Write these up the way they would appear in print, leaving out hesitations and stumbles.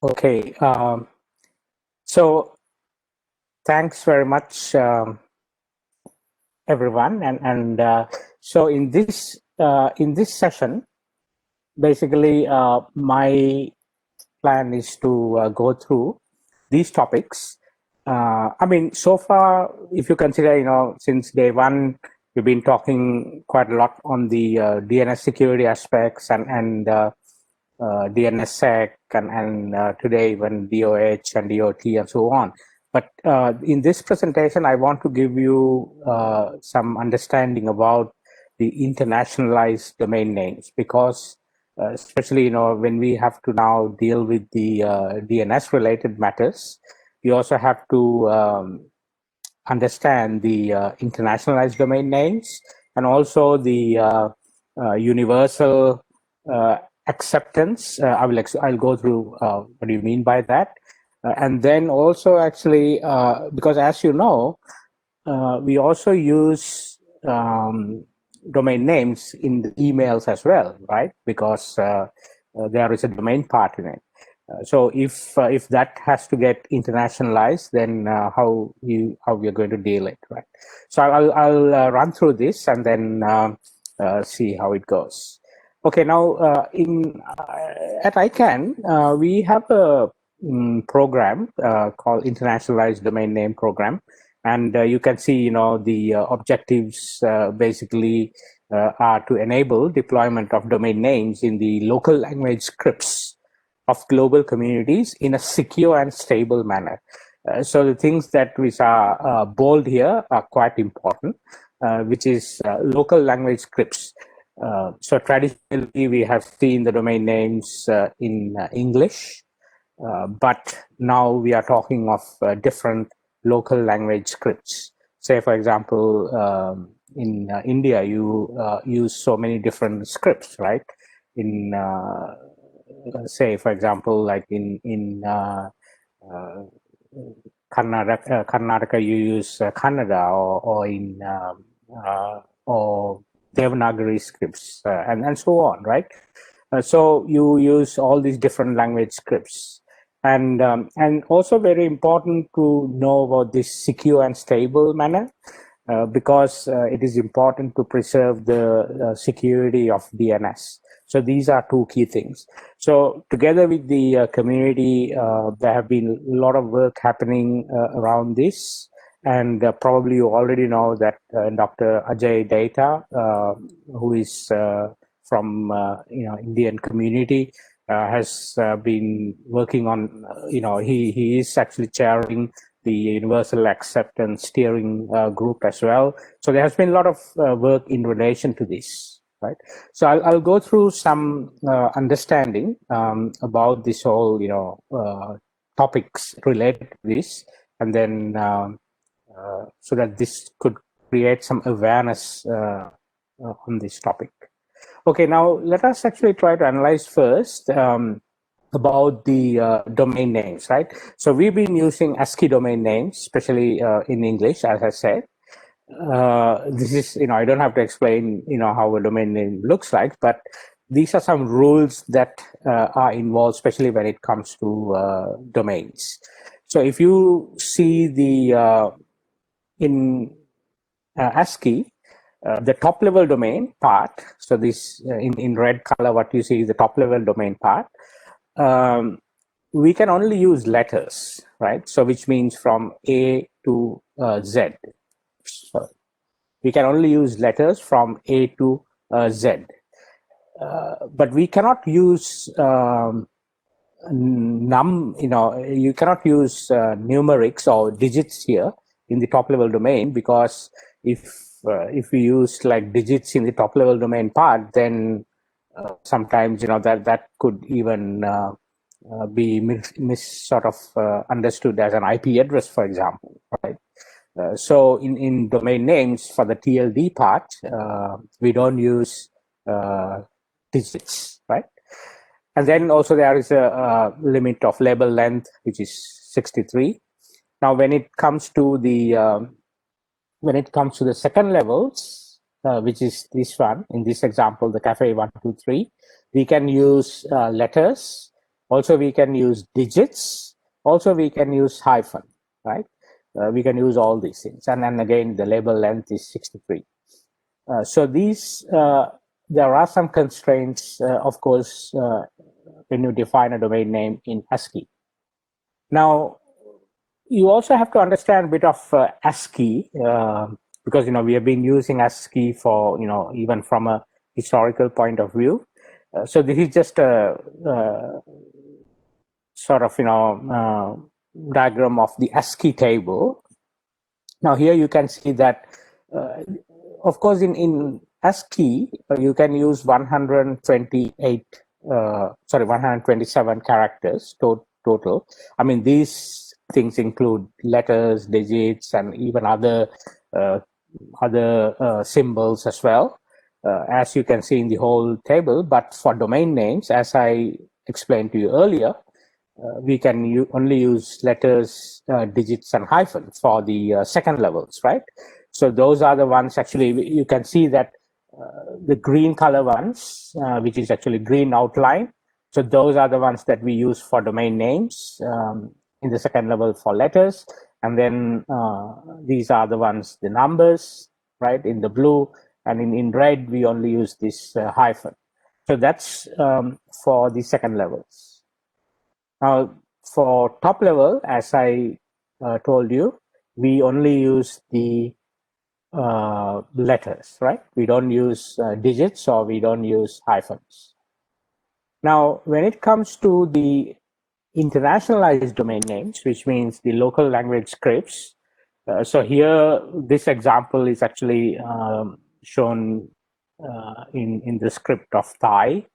Okay, so thanks very much, everyone. And so in this session, basically, my plan is to go through these topics. I mean, so far, if you consider, since day one, we've been talking quite a lot on the DNS security aspects and DNS Sec and today even DOH and DOT and so on. But in this presentation, I want to give you some understanding about the internationalized domain names, because especially when we have to now deal with the DNS related matters, we also have to understand the internationalized domain names and also the universal acceptance. I'll go through what do you mean by that, and then also actually because as you know, we also use domain names in the emails as well, right? Because there is a domain part in it. So if that has to get internationalized, then how we are going to deal it, right? So I'll run through this and then see how it goes. Okay, now at ICANN, we have a program called Internationalized Domain Name Program, and you can see, the objectives basically are to enable deployment of domain names in the local language scripts of global communities in a secure and stable manner. So the things that which are bold here are quite important, which is local language scripts. So traditionally, we have seen the domain names in English, but now we are talking of different local language scripts. Say, for example, in India, you use so many different scripts, right? In say, for example, like in Karnataka, you use Kannada, or in or Devanagari scripts, and so on, right? So you use all these different language scripts, and also very important to know about this secure and stable manner, because it is important to preserve the security of DNS. So these are two key things. So together with the community, there have been a lot of work happening around this. And probably you already know that Dr. Ascii Data, who is from Indian community, has been working on, he is actually chairing the Universal Acceptance Steering Group as well. So there has been a lot of work in relation to this, right? So I'll go through some understanding about this whole, topics related to this, and then so that this could create some awareness on this topic. Okay, now let us actually try to analyze first about the domain names, right? So we've been using ASCII domain names, especially in English, as I said. This is, I don't have to explain, how a domain name looks like, but these are some rules that are involved, especially when it comes to domains. So if you see the in ASCII, the top level domain part, so this in red color, what you see is the top level domain part. We can only use letters, right? So which means from A to Z. So we can only use letters from A to Z. But we cannot use you cannot use numerics or digits here in the top level domain, because if we use like digits in the top level domain part, then sometimes that could even be sort of understood as an IP address, for example, right? So in domain names for the TLD part, we don't use digits, right? And then also there is a limit of label length, which is 63. Now, when it comes to the second levels, which is this one, in this example, the cafe 123, we can use letters, Also, we can use digits. Also, we can use hyphen, right? We can use all these things. And then again, the label length is 63. So these, there are some constraints, of course, when you define a domain name in Ascii. Now, you also have to understand a bit of Ascii, because we have been using Ascii for even from a historical point of view. So this is just a sort of diagram of the Ascii table. Now here you can see that, of course, in Ascii you can use 127 characters total. I mean, these things include letters, digits, and even other symbols as well, as you can see in the whole table. But for domain names, as I explained to you earlier, we can only use letters, digits, and hyphens for the second levels, right? So those are the ones, actually, you can see that the green color ones, which is actually green outline. So those are the ones that we use for domain names in the second level for letters. And then these are the ones, the numbers, right, in the blue. And in red, we only use this hyphen. So that's for the second levels. Now, for top level, as I told you, we only use the letters, right? We don't use digits, or we don't use hyphens. Now, when it comes to the internationalized domain names, which means the local language scripts, so here, this example is actually shown in the script of Thai.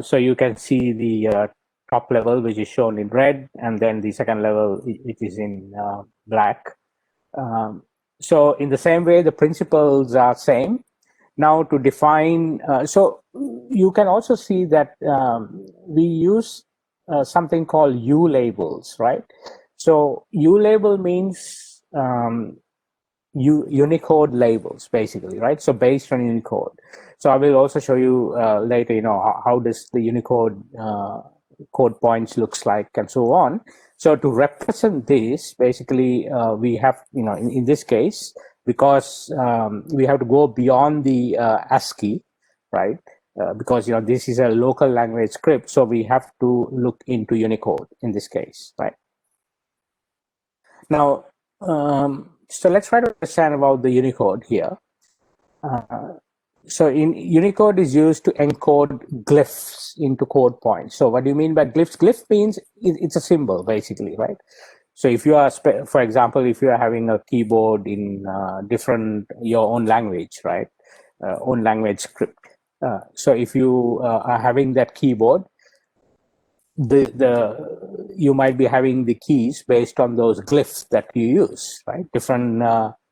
So you can see the top level, which is shown in red, and then the second level, which is in black. So in the same way, the principles are same. Now to define, so you can also see that we use something called U labels, right? So U label means Unicode labels, basically, right? So based on Unicode. So I will also show you later, how does the Unicode code points looks like, and so on. So to represent this, basically, we have, in this case, because we have to go beyond the ASCII, right? Because this is a local language script, so we have to look into Unicode in this case, right? Now, so let's try to understand about the Unicode here. So in Unicode is used to encode glyphs into code points. So what do you mean by glyphs? Glyph means it's a symbol, basically, right? So if you are, for example, if you are having a keyboard in your own language, right? Own language script. So if you are having that keyboard, you might be having the keys based on those glyphs that you use, right? Different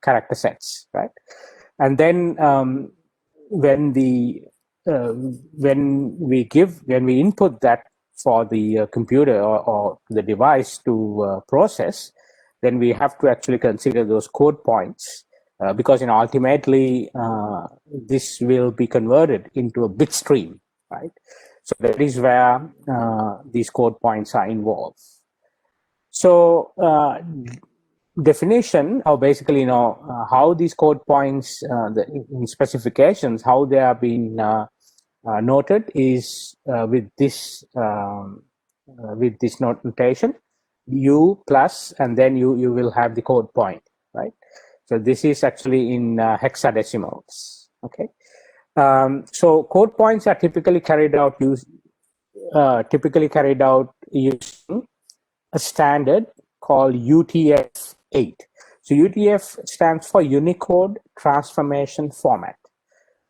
character sets, right? And then when we input that for the computer or the device to process, then we have to actually consider those code points, because ultimately this will be converted into a bit stream, right? So that is where these code points are involved. So definition, or basically, how these code points, in specifications, how they are being noted is with this notation, U plus, and then you will have the code point, right? So this is actually in hexadecimals, okay? So code points are typically carried out using a standard called UTF-8. So UTF stands for Unicode Transformation Format.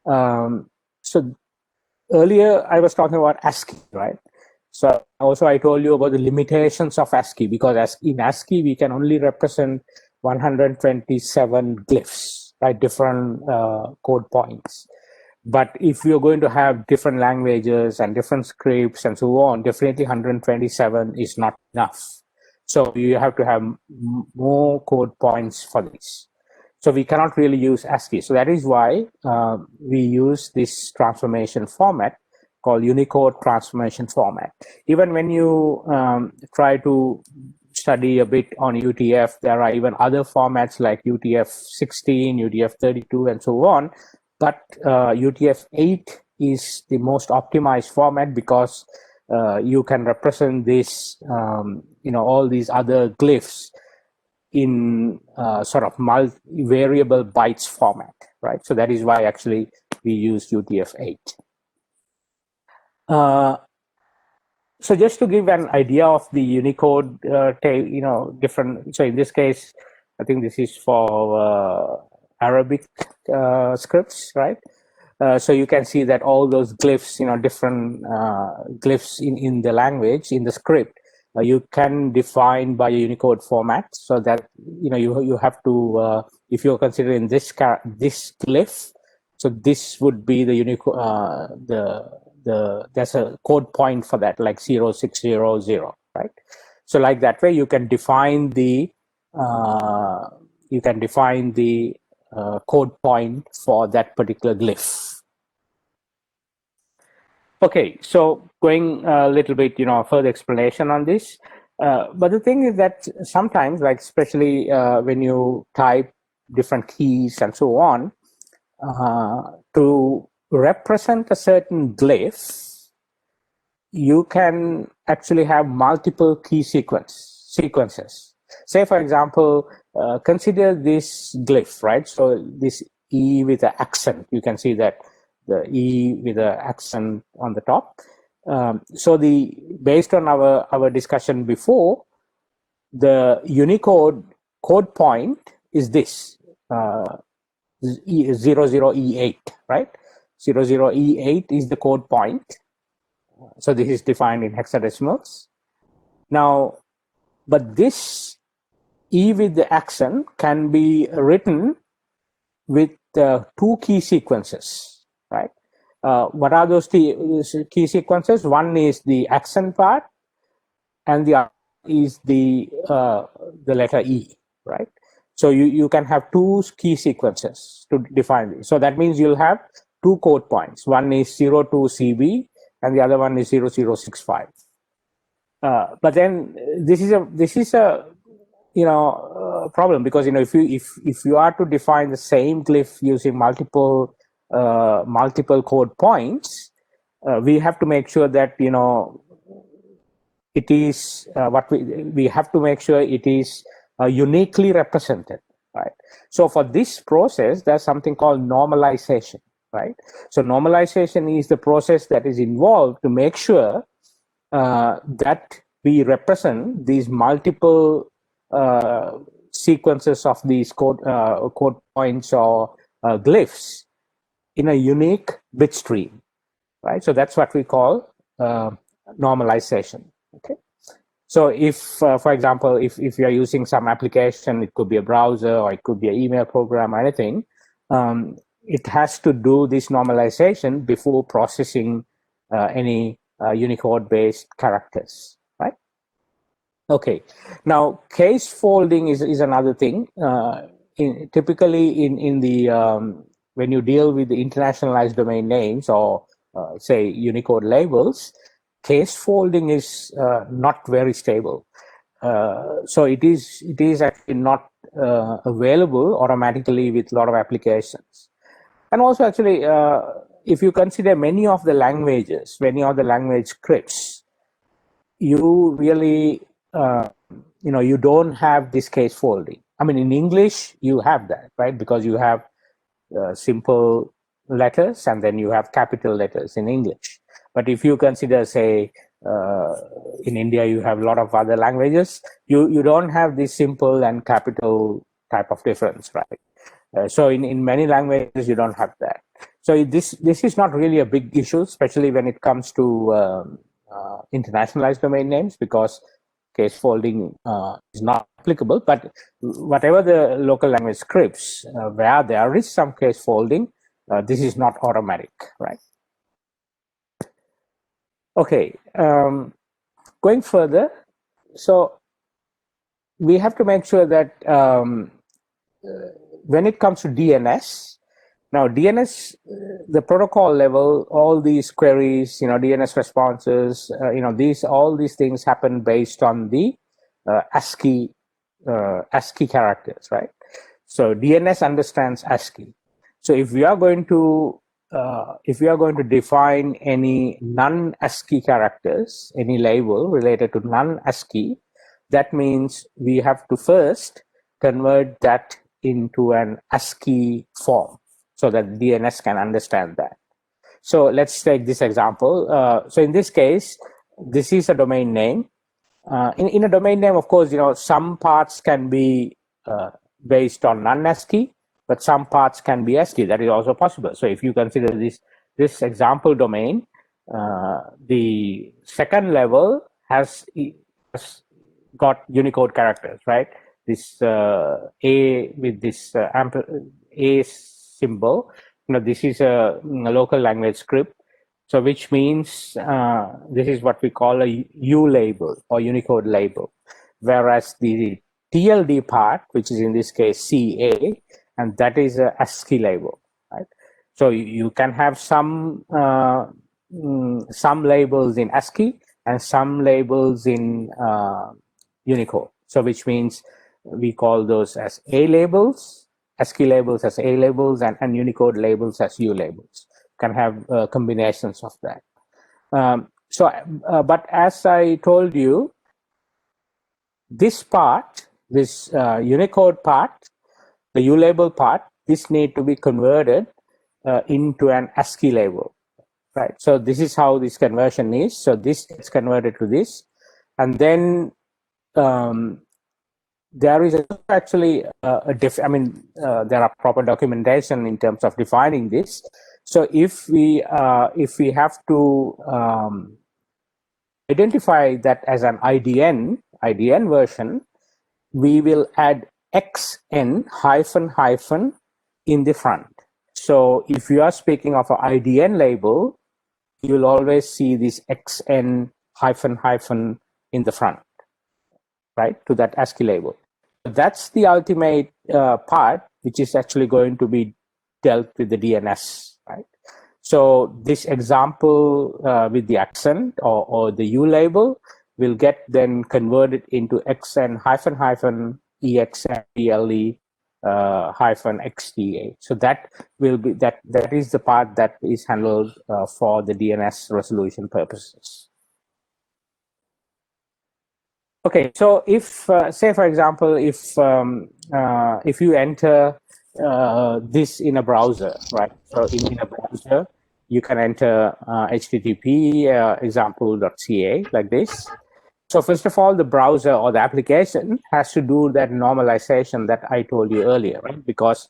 So earlier I was talking about ASCII, right? So also I told you about the limitations of ASCII, because in ASCII we can only represent 127 glyphs, right? Different code points. But if you're going to have different languages and different scripts and so on, definitely 127 is not enough. So you have to have more code points for this. So we cannot really use ASCII. So that is why we use this transformation format, called Unicode transformation format. Even when you try to study a bit on UTF, there are even other formats like UTF-16, UTF-32, and so on. But UTF-8 is the most optimized format because you can represent this, all these other glyphs in sort of variable bytes format, right? So that is why actually we use UTF-8. So just to give an idea of the Unicode, different. So in this case, I think this is for Arabic scripts, right? So you can see that all those glyphs, different glyphs in the language, in the script, you can define by a Unicode format. So that you have to, if you're considering this glyph, so this would be the Unicode, there's a code point for that, like 0600, right? So like that way, you can define the code point for that particular glyph. Okay, so going a little bit, further explanation on this. But the thing is that sometimes, like especially when you type different keys and so on, to represent a certain glyph, you can actually have multiple key sequences. Say, for example, consider this glyph, right? So this E with an accent, you can see that the E with an accent on the top. So based on our discussion before, the Unicode code point is this 00E8, right? 00E8 is the code point. So this is defined in hexadecimals. Now, but this E with the accent can be written with two key sequences, right? What are those key sequences? One is the accent part, and the other is the letter E, right? So you can have two key sequences to define this. So that means you'll have two code points. One is 02CB, and the other one is 0065. But then this is a problem, because if you are to define the same glyph using multiple code points, we have to make sure that it is we have to make sure it is uniquely represented, right? So for this process, there's something called normalization, right? So normalization is the process that is involved to make sure that we represent these multiple sequences of these code points or glyphs in a unique bit stream, right? So that's what we call normalization. Okay. So if, for example, if you're using some application, it could be a browser or it could be an email program or anything, it has to do this normalization before processing any Unicode-based characters, right? Okay. Now, case folding is another thing. Typically, in the when you deal with the internationalized domain names or say Unicode labels, case folding is not very stable. So it is actually not available automatically with a lot of applications. And also, actually, if you consider many of the language scripts, you really you don't have this case folding. I mean, in English you have that, right? Because you have simple letters and then you have capital letters in English. But if you consider, say, in India, you have a lot of other languages, you don't have this simple and capital type of difference, right? So in many languages, you don't have that. So this is not really a big issue, especially when it comes to internationalized domain names, because case folding is not applicable. But whatever the local language scripts where there is some case folding, this is not automatic, right? Okay, going further, so we have to make sure that when it comes to DNS, Now, DNS, the protocol level, all these queries, DNS responses, all these things happen based on the ASCII characters, right? So DNS understands ASCII. So if we are going to define any non-ASCII characters, any label related to non-ASCII, that means we have to first convert that into an ASCII form so that DNS can understand that. So let's take this example. So in this case, this is a domain name. In a domain name, of course, some parts can be based on non-ASCII, but some parts can be ASCII. That is also possible. So if you consider this example domain, the second level has got Unicode characters, right? This A with this A symbol, this is a local language script. So which means this is what we call a U label or Unicode label. Whereas the TLD part, which is in this case CA, and that is a ASCII label, right? So you can have some labels in ASCII and some labels in Unicode. So which means we call those as A labels, ASCII labels as A labels, and Unicode labels as U labels. Can have combinations of that. But as I told you, this part, this Unicode part, the U label part, this need to be converted into an ASCII label, right? So this is how this conversion is. So this gets converted to this, and then there is actually there are proper documentation in terms of defining this. So if we have to identify that as an IDN version, we will add XN hyphen in the front. So if you are speaking of an IDN label, you will always see this XN hyphen in the front, right, to that ASCII label. That's the ultimate part, which is actually going to be dealt with the DNS, right? So this example with the accent or the U label will get then converted into XN hyphen EXNPLE hyphen XDA. So that will be that is the part that is handled for the DNS resolution purposes. Okay, so if say for example, if you enter this in a browser, right? So in a browser, you can enter HTTP example.ca like this. So first of all, the browser or the application has to do that normalization that I told you earlier, right? Because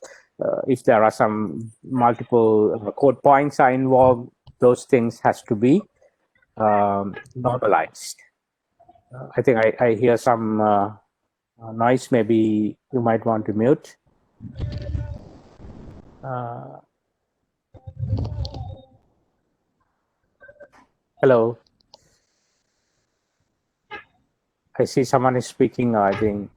if there are some multiple code points are involved, those things has to be normalized. I think I hear some noise. Maybe you might want to mute. Hello. I see someone is speaking now, I think.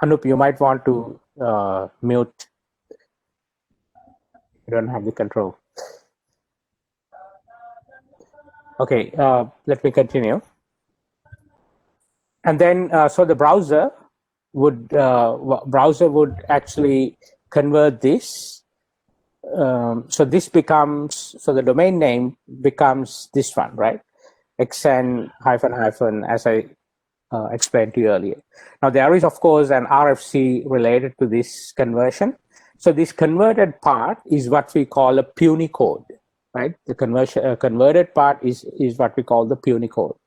Anup, you might want to mute. You don't have the control. Okay, let me continue. And then, so the browser would actually convert this. So this becomes, so the domain name becomes this one, right? XN hyphen, as I explained to you earlier. Now there is, of course, an RFC related to this conversion. So this converted part is what we call a punycode, right? The converted part is what we call the punycode.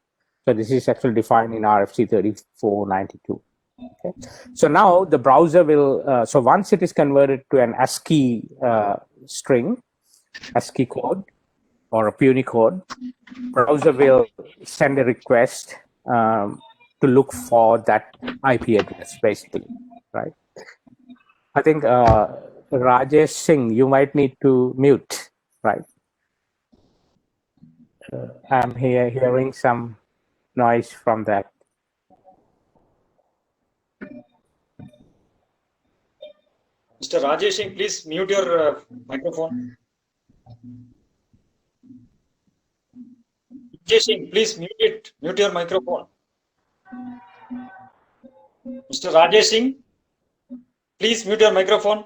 So this is actually defined in RFC 3492. Okay. So now the browser will, so once it is converted to an ASCII string, ASCII code or a punycode, browser will send a request to look for that IP address, basically, right? I think Rajesh Singh, you might need to mute, right? I'm hearing some noise from that. Mr. Rajesh Singh, please mute your microphone. Rajesh Singh, please mute it. Mute your microphone. Mr. Rajesh Singh, please mute your microphone.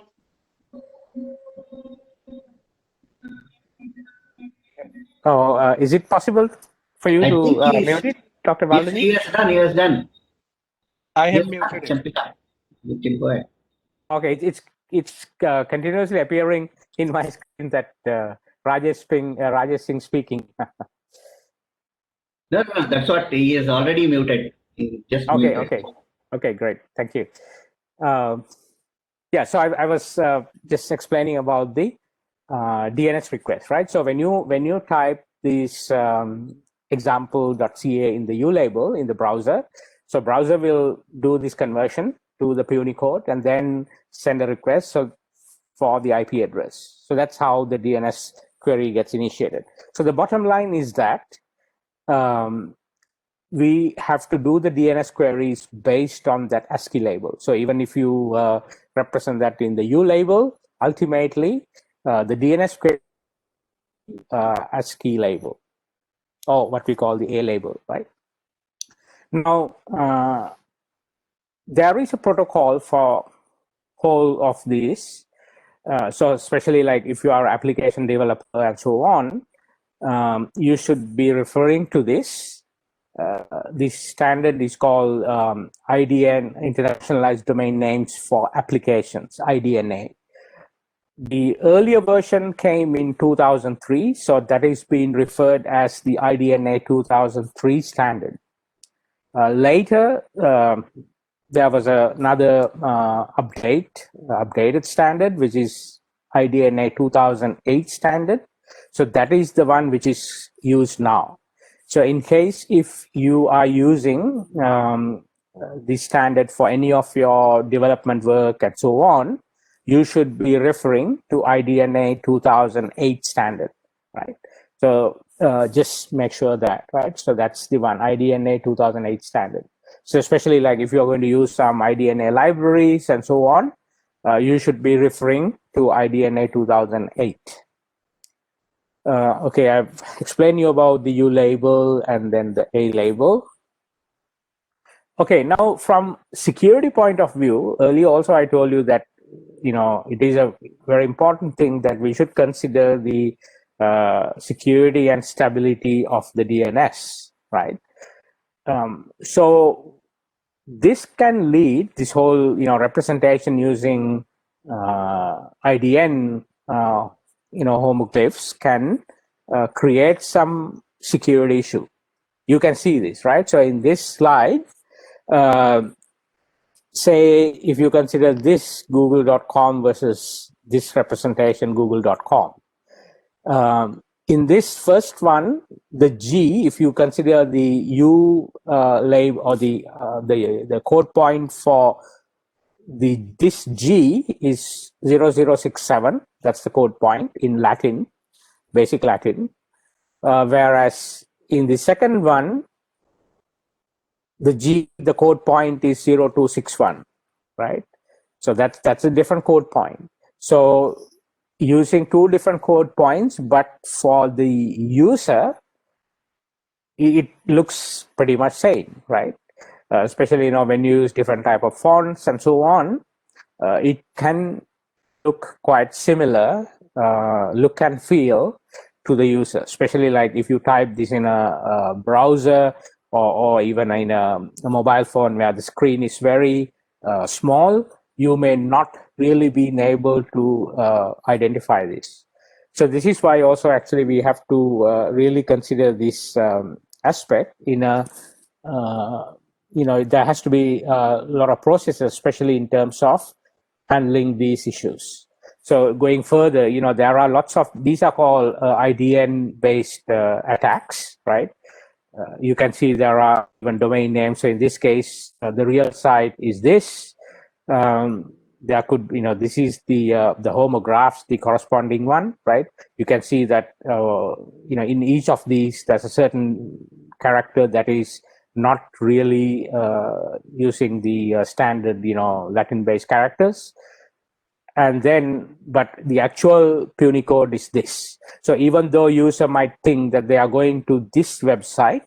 Oh, is it possible for you I to think mute it, Dr. yes, Baldini? he has done. He has done. I have Yes, muted it. Champika, you can go ahead. Okay, it's continuously appearing in my screen that Rajesh Singh speaking. No, no, that's what he is already muted. He just Okay, muted. okay, great, thank you. Yeah, so I was just explaining about the DNS request, right? So when you type this example.ca in the ulabel in the browser, so browser will do this conversion to the puny code and then send a request for the IP address. So that's how the DNS query gets initiated. So the bottom line is that we have to do the DNS queries based on that ASCII label. So even if you represent that in the U label, ultimately the DNS query ASCII label, or what we call the A label, right? Now, there is a protocol for whole of these. So especially like if you are application developer and so on, you should be referring to this. This standard is called IDN, Internationalized Domain Names for Applications, IDNA. The earlier version came in 2003, so that is being referred as the IDNA 2003 standard. Later, there was another updated standard, which is IDNA 2008 standard. So that is the one which is used now. So in case if you are using this standard for any of your development work and so on, you should be referring to IDNA 2008 standard, right? So just make sure that, right? So that's the one, IDNA 2008 standard. So especially like if you're going to use some IDNA libraries and so on, you should be referring to IDNA 2008. Okay, I've explained you about the U label and then the A label. Okay, now from security point of view, earlier also I told you that, you know, it is a very important thing that we should consider the security and stability of the DNS, right? So this can lead, this whole, you know, representation using IDN, you know, homoglyphs can create some security issue. You can see this, right? So in this slide, say if you consider this google.com versus this representation google.com. In this first one, the G, if you consider the U label or the code point for this G is 0067. That's the code point in Latin, basic Latin. Whereas in the second one, the G, the code point is 0261, right? So that's a different code point. So using two different code points, but for the user, it looks pretty much same, right? Especially, you know, when you use different type of fonts and so on, it can look quite similar, look and feel to the user, especially like if you type this in a browser or even in a mobile phone where the screen is very small, you may not really be able to identify this. So this is why also actually we have to really consider this aspect in a, you know, there has to be a lot of processes, especially in terms of handling these issues. So going further, you know, there are lots of, these are called IDN-based attacks, right? You can see there are even domain names. So in this case, the real site is this. There could, you know, this is the homographs, the corresponding one, right? You can see that, you know, in each of these, there's a certain character that is not really using the standard, you know, Latin-based characters. and then, but the actual puny code is this. So even though user might think that they are going to this website,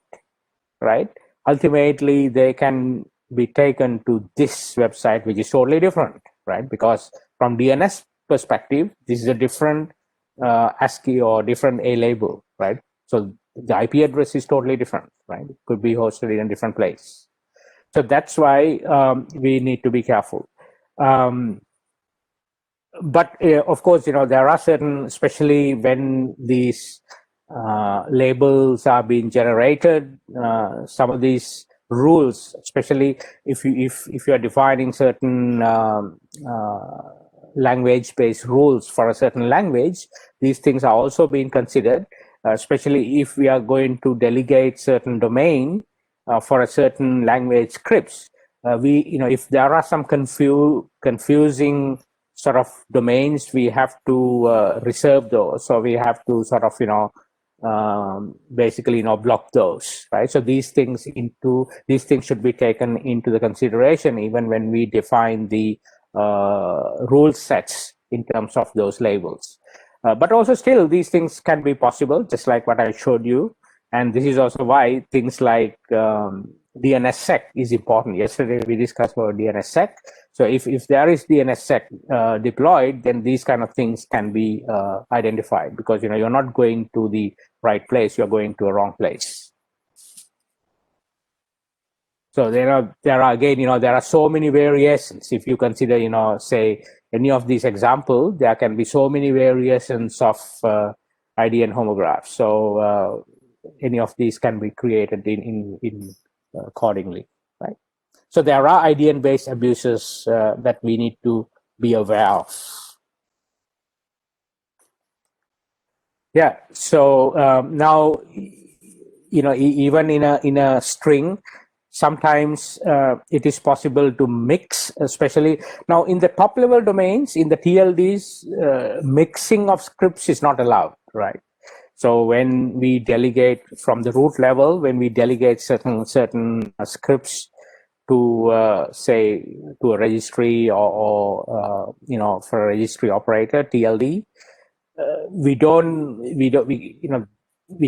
right? Ultimately, they can be taken to this website, which is totally different, right? Because from DNS perspective, this is a different ASCII or different A label, right? So the IP address is totally different, right? It could be hosted in a different place. So that's why we need to be careful. But of course, there are certain, especially when these labels are being generated, some of these rules, especially if you are defining certain language-based rules for a certain language, these things are also being considered, especially if we are going to delegate certain domain for a certain language scripts. If there are some confusing sort of domains, we have to reserve those. So we have to sort of, basically, block those, right? So these things should be taken into the consideration even when we define the rule sets in terms of those labels. But also still, these things can be possible, just like what I showed you. And this is also why things like DNS Sec is important. Yesterday, we discussed about DNS Sec. So if there is DNS Sec deployed, then these kind of things can be identified, because you're not going to the right place, you're going to a wrong place. So there are again, there are so many variations. If you consider, say any of these examples, there can be so many variations of IDN homographs. So any of these can be created in accordingly, right? So there are IDN-based abuses that we need to be aware of. Yeah. So now, even in a string, sometimes it is possible to mix, especially now in the top level domains, in the TLDs, mixing of scripts is not allowed, right? So when we delegate from the root level, when we delegate certain scripts to say to a registry or for a registry operator, TLD, we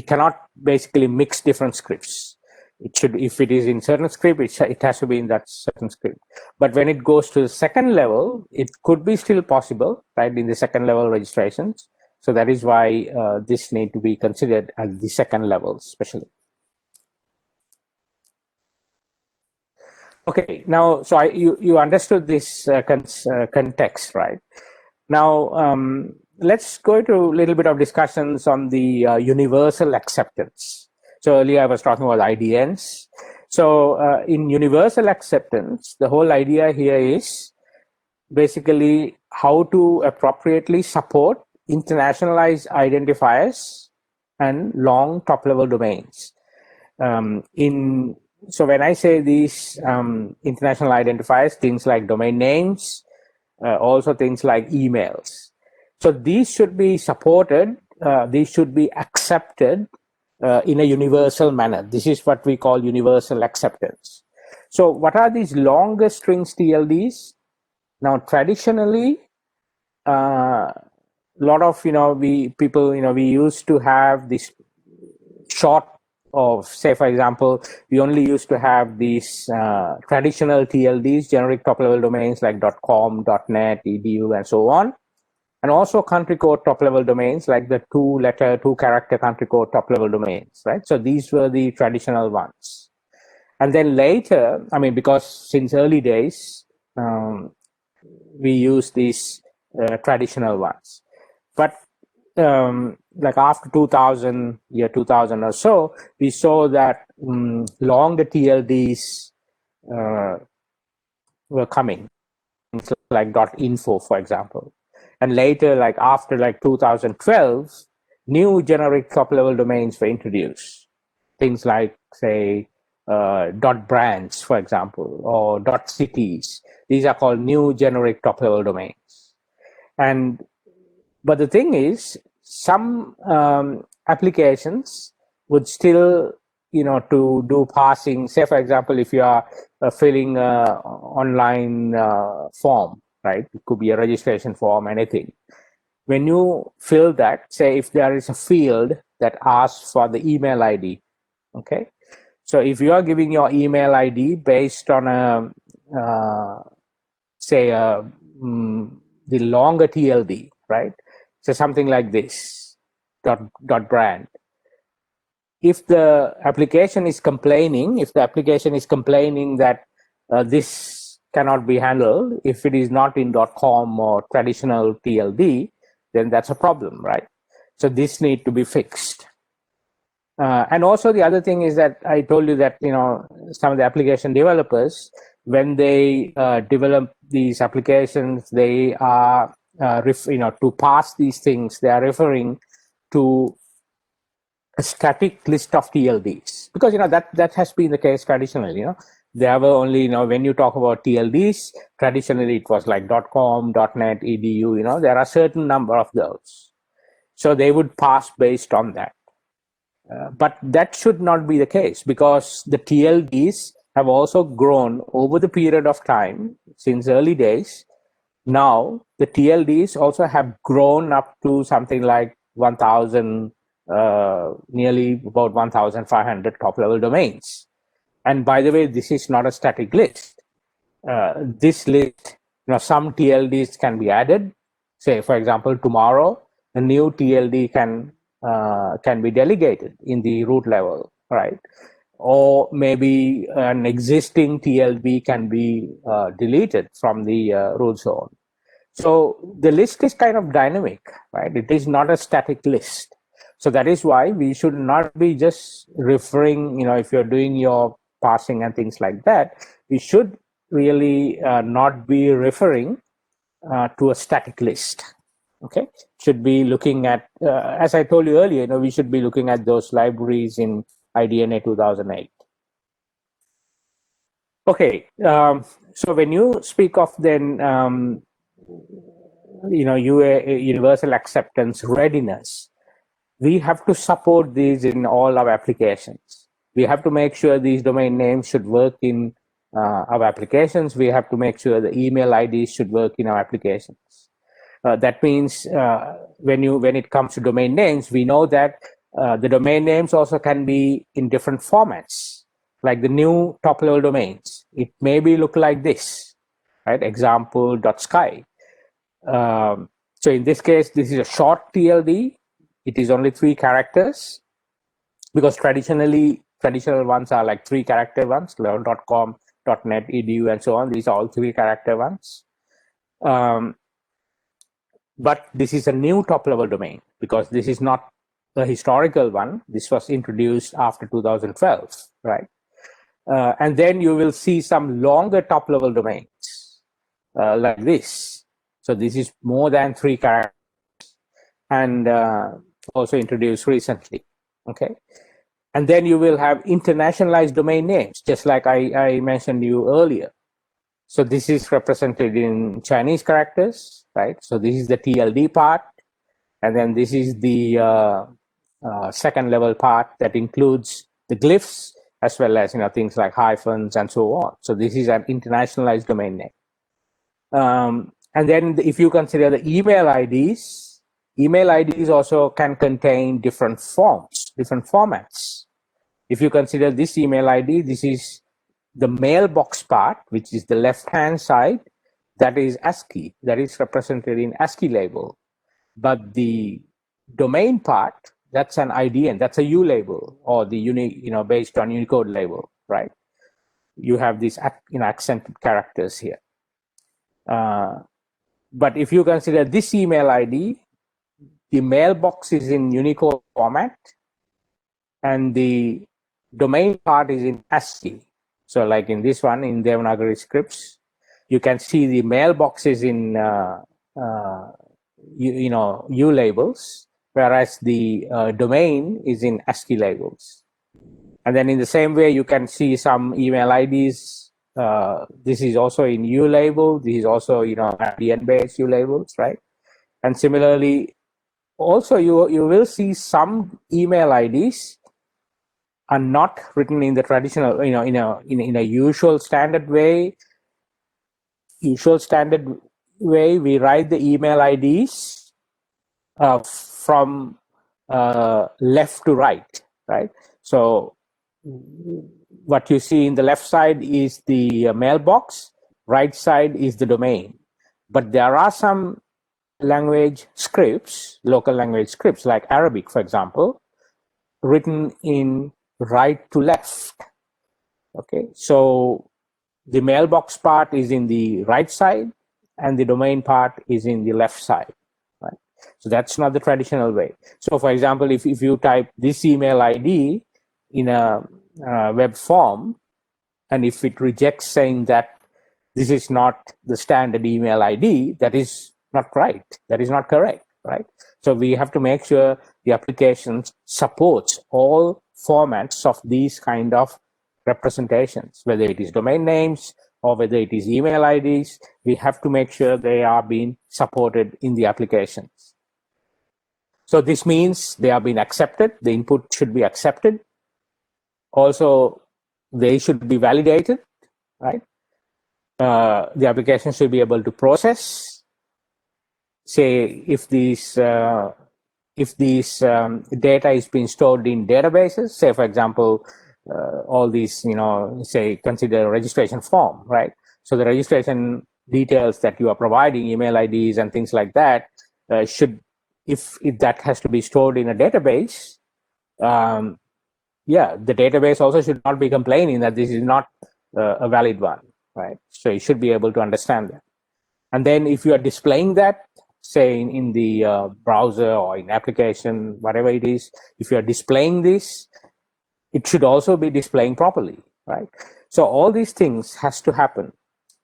cannot basically mix different scripts. It should, if it is in certain script, it has to be in that certain script. But when it goes to the second level, it could be still possible, right, in the second level registrations. So that is why this need to be considered at the second level, especially. Okay, now, so you understood this context, right? Now, let's go to a little bit of discussions on the universal acceptance. So earlier I was talking about IDNs. So in universal acceptance, the whole idea here is basically how to appropriately support internationalized identifiers and long top-level domains. So when I say these international identifiers, things like domain names, also things like emails. So these should be supported, these should be accepted in a universal manner. This is what we call universal acceptance. So what are these longer strings TLDs? Now, traditionally, a lot of, we used to have this short of, say, for example, we only used to have these traditional TLDs, generic top-level domains like .com, .net, .edu, and so on. And also country code top-level domains like the two-character country code top-level domains, right? So these were the traditional ones. And then later, because since early days, we use these traditional ones. But like after 2000 or so, we saw that longer TLDs were coming, like .info, for example. And later, like after 2012, new generic top-level domains were introduced. Things like, say, .brands, for example, or .cities. These are called new generic top-level domains. But the thing is, some applications would still, to do parsing. Say, for example, if you are filling an online form, right? It could be a registration form, anything. When you fill that, say if there is a field that asks for the email ID, okay? So if you are giving your email ID based on say the longer TLD, right? So something like this, dot brand. If the application is complaining, that this cannot be handled, if it is not in .com or traditional TLD, then that's a problem, right? So this need to be fixed. And also the other thing is that I told you that, some of the application developers, when they develop these applications, they are, to pass these things, they are referring to a static list of TLDs, because that has been the case traditionally. There were only, when you talk about TLDs, traditionally it was like .com, .net, edu. There are certain number of those, so they would pass based on that. But that should not be the case, because the TLDs have also grown over the period of time since early days. Now the TLDs also have grown up to something like 1,000, nearly about 1,500 top level domains. And by the way, this is not a static list. This list, some TLDs can be added. Say, for example, tomorrow, a new TLD can be delegated in the root level, right? Or maybe an existing TLD can be deleted from the root zone. So the list is kind of dynamic, right? It is not a static list. So that is why we should not be just referring, if you're doing your parsing and things like that, we should really not be referring to a static list. Okay, should be looking at, as I told you earlier, we should be looking at those libraries in IDNA 2008. Okay, so when you speak of then, universal acceptance readiness, we have to support these in all our applications. We have to make sure these domain names should work in our applications. We have to make sure the email IDs should work in our applications. That means when it comes to domain names, we know that the domain names also can be in different formats, like the new top level domains. It may be look like this, right? Example.sky. So in this case, this is a short TLD. It is only 3 characters, because traditional ones are like 3 character ones, .com, .net, edu, and so on. These are all 3 character ones. But this is a new top level domain, because this is not a historical one. This was introduced after 2012, right? And then you will see some longer top level domains like this. So this is more than 3 characters, and also introduced recently. Okay. And then you will have internationalized domain names, just like I mentioned you earlier. So this is represented in Chinese characters, right? So this is the TLD part. And then this is the second level part that includes the glyphs, as well as things like hyphens and so on. So this is an internationalized domain name. And then if you consider the email IDs also can contain different forms, different formats. If you consider this email ID, this is the mailbox part, which is the left-hand side, that is ASCII, that is represented in ASCII label. But the domain part, that's an IDN, that's a U label, or the unique, based on Unicode label, right? You have these accented characters here. But if you consider this email ID, the mailbox is in Unicode format, and the domain part is in ASCII. So like in this one, in Devanagari scripts, you can see the mailbox is in U labels, whereas the domain is in ASCII labels. And then in the same way, you can see some email IDs. This is also in U label. This is also, IDN-based U labels, right? And similarly, also you will see some email IDs are not written in the traditional, in a usual standard way. Usual standard way we write the email IDs from left to right, right? So what you see in the left side is the mailbox, right side is the domain. But there are some language scripts, local language scripts like Arabic, for example, written in right to left. Okay, so the mailbox part is in the right side and the domain part is in the left side, right? So that's not the traditional way. So for example, if you type this email ID in a web form, and if it rejects saying that this is not the standard email ID, that is not right. That is not correct, right? So we have to make sure the application supports all formats of these kind of representations, whether it is domain names or whether it is email IDs. We have to make sure they are being supported in the applications. So this means they are being accepted. The input should be accepted. Also, they should be validated, right? The application should be able to process. Say if these data is being stored in databases, say for example, all these, say consider a registration form, right? So the registration details that you are providing, email IDs and things like that, should, if that has to be stored in a database, yeah, the database also should not be complaining that this is not a valid one, right? So you should be able to understand that. And then if you are displaying that, say in the browser or in application, whatever it is, if you are displaying this, it should also be displaying properly, right? So all these things has to happen.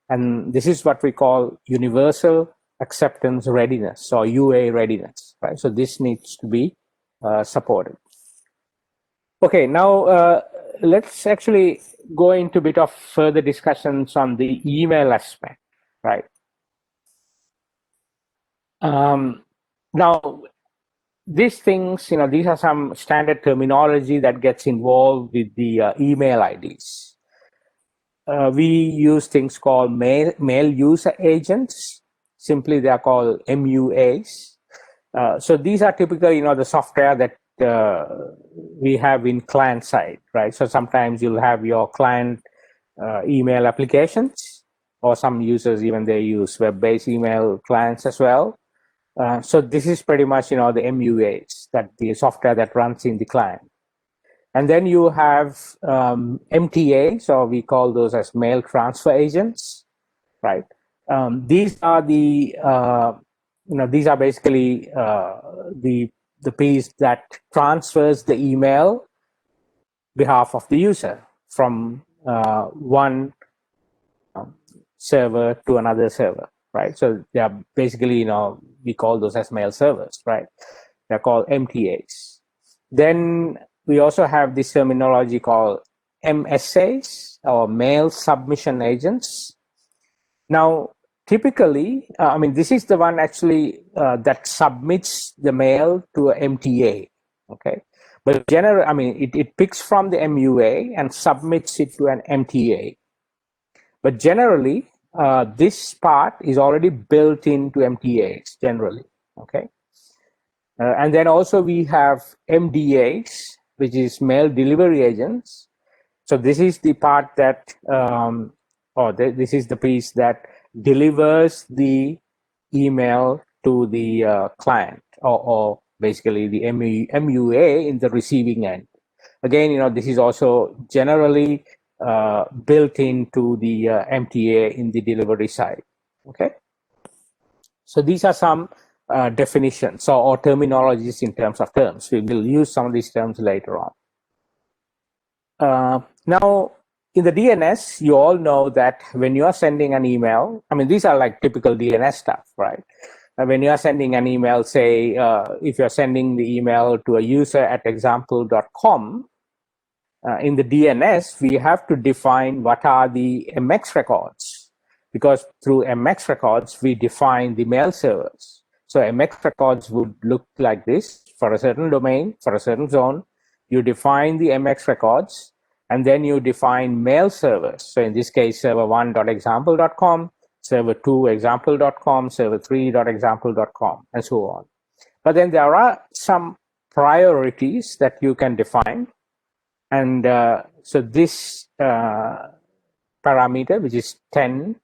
And this is what we call universal acceptance readiness or UA readiness, right? So this needs to be supported. Okay, now let's actually go into a bit of further discussions on the email aspect, right? Now, these things, these are some standard terminology that gets involved with the email IDs. We use things called mail user agents. Simply, they are called MUAs. So these are typically, the software that we have in client side, right? So sometimes you'll have your client email applications, or some users even they use web-based email clients as well. So this is pretty much, the MUAs, that the software that runs in the client. And then you have MTAs, or we call those as mail transfer agents, right? These are the, these are basically the piece that transfers the email behalf of the user from one server to another server, right? So they are basically, we call those as mail servers, right? They're called MTAs. Then we also have this terminology called MSAs, or mail submission agents. Now, typically, this is the one actually that submits the mail to an MTA, okay? But generally, it picks from the MUA and submits it to an MTA. But generally, this part is already built into MTAs generally, okay? And then also we have MDAs, which is mail delivery agents. So this is the part that, this is the piece that delivers the email to the client, or basically the MUA in the receiving end. Again, this is also generally built into the MTA in the delivery side. Okay, so these are some definitions or terminologies in terms of terms. We will use some of these terms later on. Now, in the DNS, you all know that when you are sending an email, these are like typical DNS stuff, right? When you are sending an email, say, if you're sending the email to a user at example.com, in the DNS, we have to define what are the MX records, because through MX records, we define the mail servers. So MX records would look like this for a certain domain, for a certain zone. You define the MX records, and then you define mail servers. So in this case, server1.example.com, server 2 example.com, server 3.example.com, and so on. But then there are some priorities that you can define. And so this parameter, which is 10,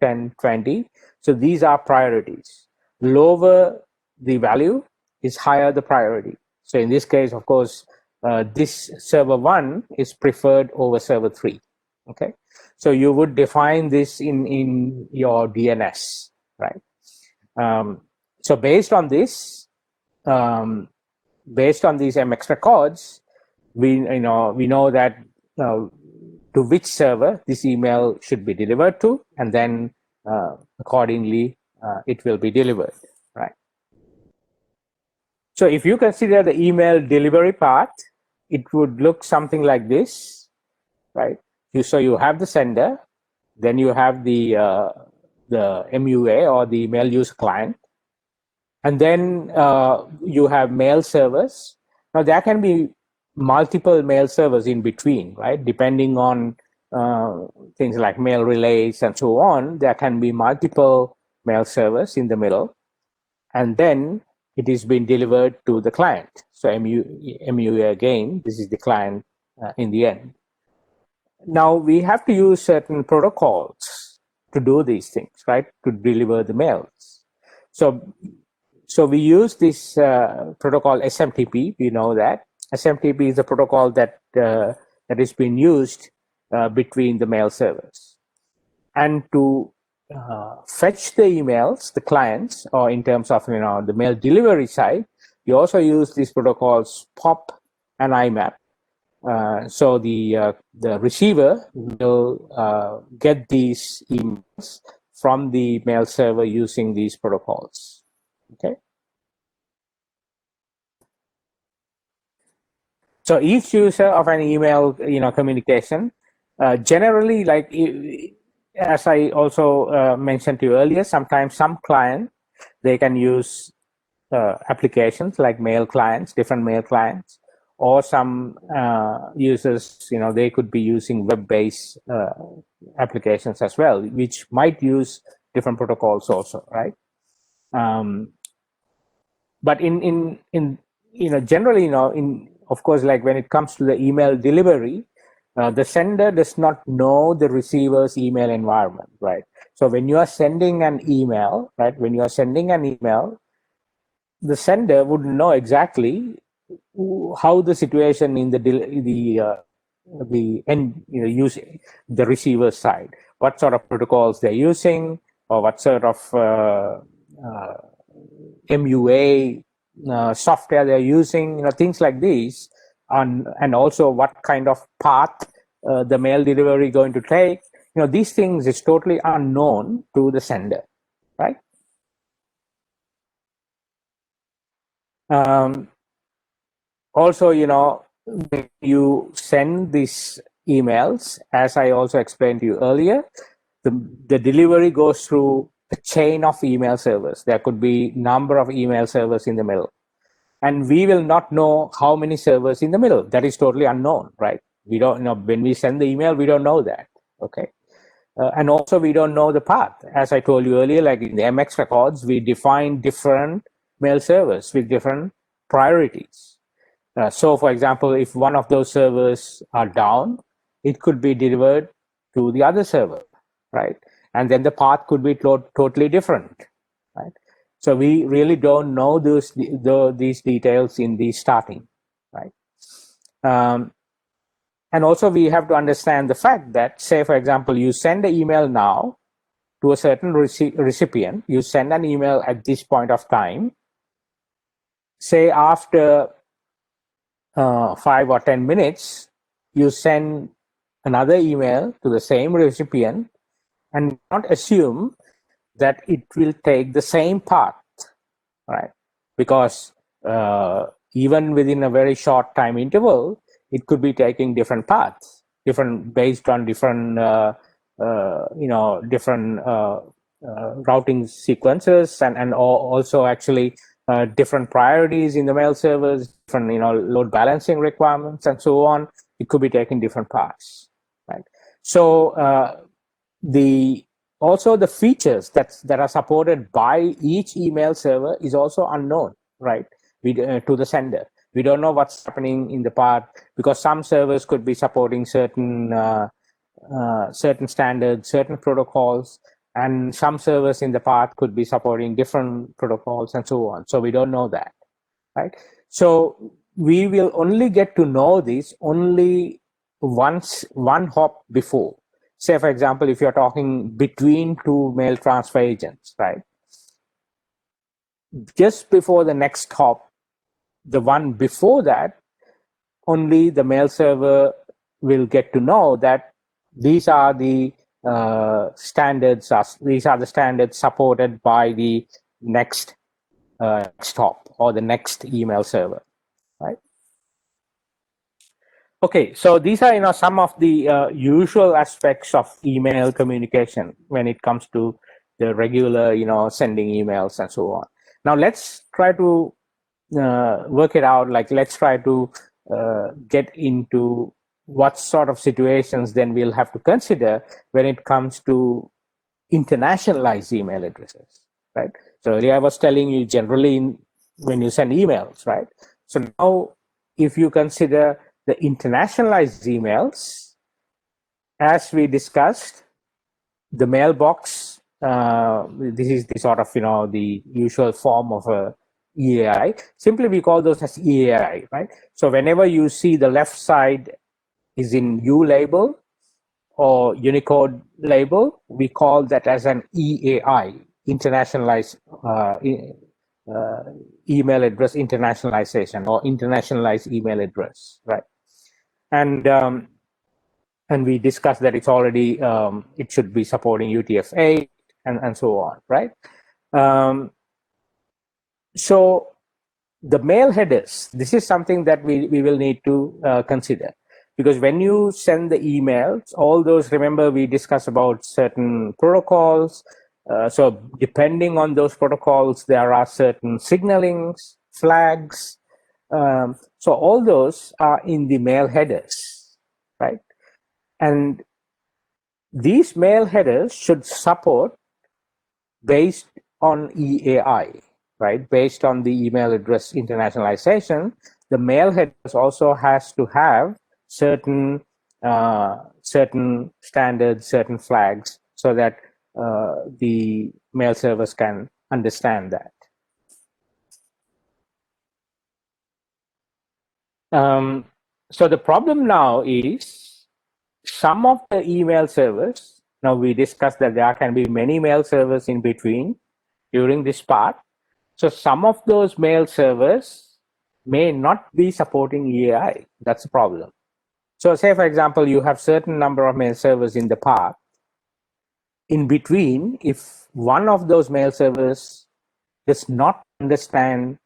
10, 20, so these are priorities. Lower the value is higher the priority. So in this case, of course, this server 1 is preferred over server 3. Okay, so you would define this in your DNS, right? So based on this, based on these MX records, we know that to which server this email should be delivered to, and then accordingly it will be delivered, right? So if you consider the email delivery path, it would look something like this, right? So you have the sender, then you have the MUA or the mail user client, and then you have mail servers. Now there can be multiple mail servers in between, right? Depending on things like mail relays and so on, there can be multiple mail servers in the middle, and then it is being delivered to the client. So MUA again, this is the client in the end. Now we have to use certain protocols to do these things, right? To deliver the mails. So we use this protocol SMTP. We know that SMTP is a protocol that that is being used between the mail servers. And to fetch the emails, the clients, or in terms of the mail delivery side, you also use these protocols POP and IMAP. So the receiver will get these emails from the mail server using these protocols. Okay. So each user of an email, communication, generally, like as I also mentioned to you earlier, sometimes some client, they can use applications like mail clients, different mail clients, or some users, they could be using web-based applications as well, which might use different protocols also, right? But in generally, of course, like when it comes to the email delivery, the sender does not know the receiver's email environment, right? So when you are sending an email, right, the sender would know exactly how the situation in the end, using the receiver side, what sort of protocols they're using, or what sort of MUA software they're using, things like these, and also what kind of path the mail delivery going to take. These things is totally unknown to the sender, right? Also, when you send these emails, as I also explained to you earlier, the delivery goes through a chain of email servers. There could be number of email servers in the middle. And we will not know how many servers in the middle. That is totally unknown, right? We don't know. When we send the email, we don't know that, okay? And also, we don't know the path. As I told you earlier, like in the MX records, we define different mail servers with different priorities. So, for example, if one of those servers are down, it could be delivered to the other server, right? And then the path could be totally different, right? So we really don't know these details in the starting, right? And also we have to understand the fact that, say, for example, you send an email now to a certain recipient, you send an email at this point of time, say after 5 or 10 minutes, you send another email to the same recipient and not assume that it will take the same path, right? Because even within a very short time interval, it could be taking different paths, based on different, different routing sequences, and also actually different priorities in the mail servers, different load balancing requirements, and so on. It could be taking different paths, right? So also the features that are supported by each email server is also unknown, right? To the sender. We don't know what's happening in the path, because some servers could be supporting certain standards, certain protocols, and some servers in the path could be supporting different protocols and so on. So we don't know that, right? So we will only get to know this only once, one hop before. Say, for example, if you're talking between two mail transfer agents, right? Just before the next hop, the one before that, only the mail server will get to know that these are the standards, these are the standards supported by the next hop or the next email server, right? Okay, so these are some of the usual aspects of email communication when it comes to the regular sending emails and so on. Now let's try to work it out. Like, let's try to get into what sort of situations then we'll have to consider when it comes to internationalized email addresses, right? So earlier I was telling you generally when you send emails, right? So now if you consider the internationalized emails, as we discussed, the mailbox, this is the sort of the usual form of a EAI. Simply we call those as EAI, right? So whenever you see the left side is in U label or Unicode label, we call that as an EAI, internationalized email address internationalization, or internationalized email address, right? And we discussed that it's already it should be supporting UTF-8 and so on, right? So the mail headers, this is something that we will need to consider, because when you send the emails, all those, remember we discussed about certain protocols. So depending on those protocols, there are certain signalings, flags. So all those are in the mail headers, right? And these mail headers should support based on EAI, right? Based on the email address internationalization, the mail headers also has to have certain standards, certain flags, so that the mail servers can understand that. So the problem now is some of the email servers, now we discussed that there can be many mail servers in between during this part. So some of those mail servers may not be supporting EAI. That's a problem. So say, for example, you have certain number of mail servers in the path. In between, if one of those mail servers does not understand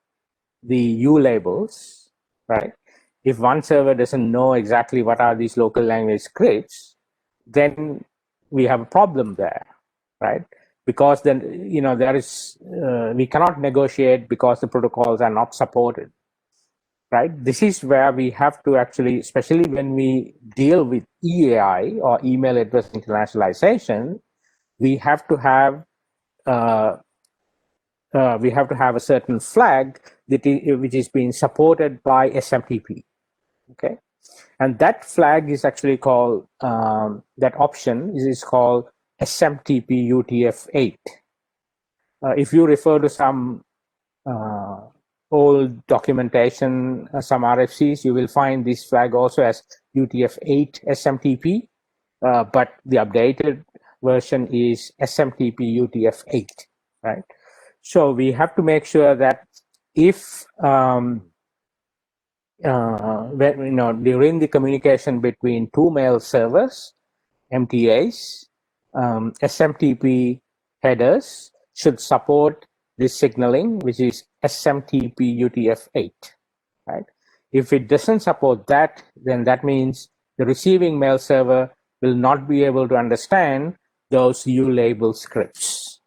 the U labels, right? If one server doesn't know exactly what are these local language scripts, then we have a problem there, right? Because then, there is, we cannot negotiate because the protocols are not supported, right? This is where we have to actually, especially when we deal with EAI or email address internationalization, we have to have a certain flag which is being supported by SMTP, okay? And that flag is actually called, that option is called SMTP UTF-8. If you refer to some old documentation, some RFCs, you will find this flag also as UTF-8 SMTP, but the updated version is SMTP UTF-8, right? So we have to make sure that if during the communication between two mail servers, MTAs, SMTP headers should support this signaling, which is SMTP UTF-8, right? If it doesn't support that, then that means the receiving mail server will not be able to understand those U-label scripts.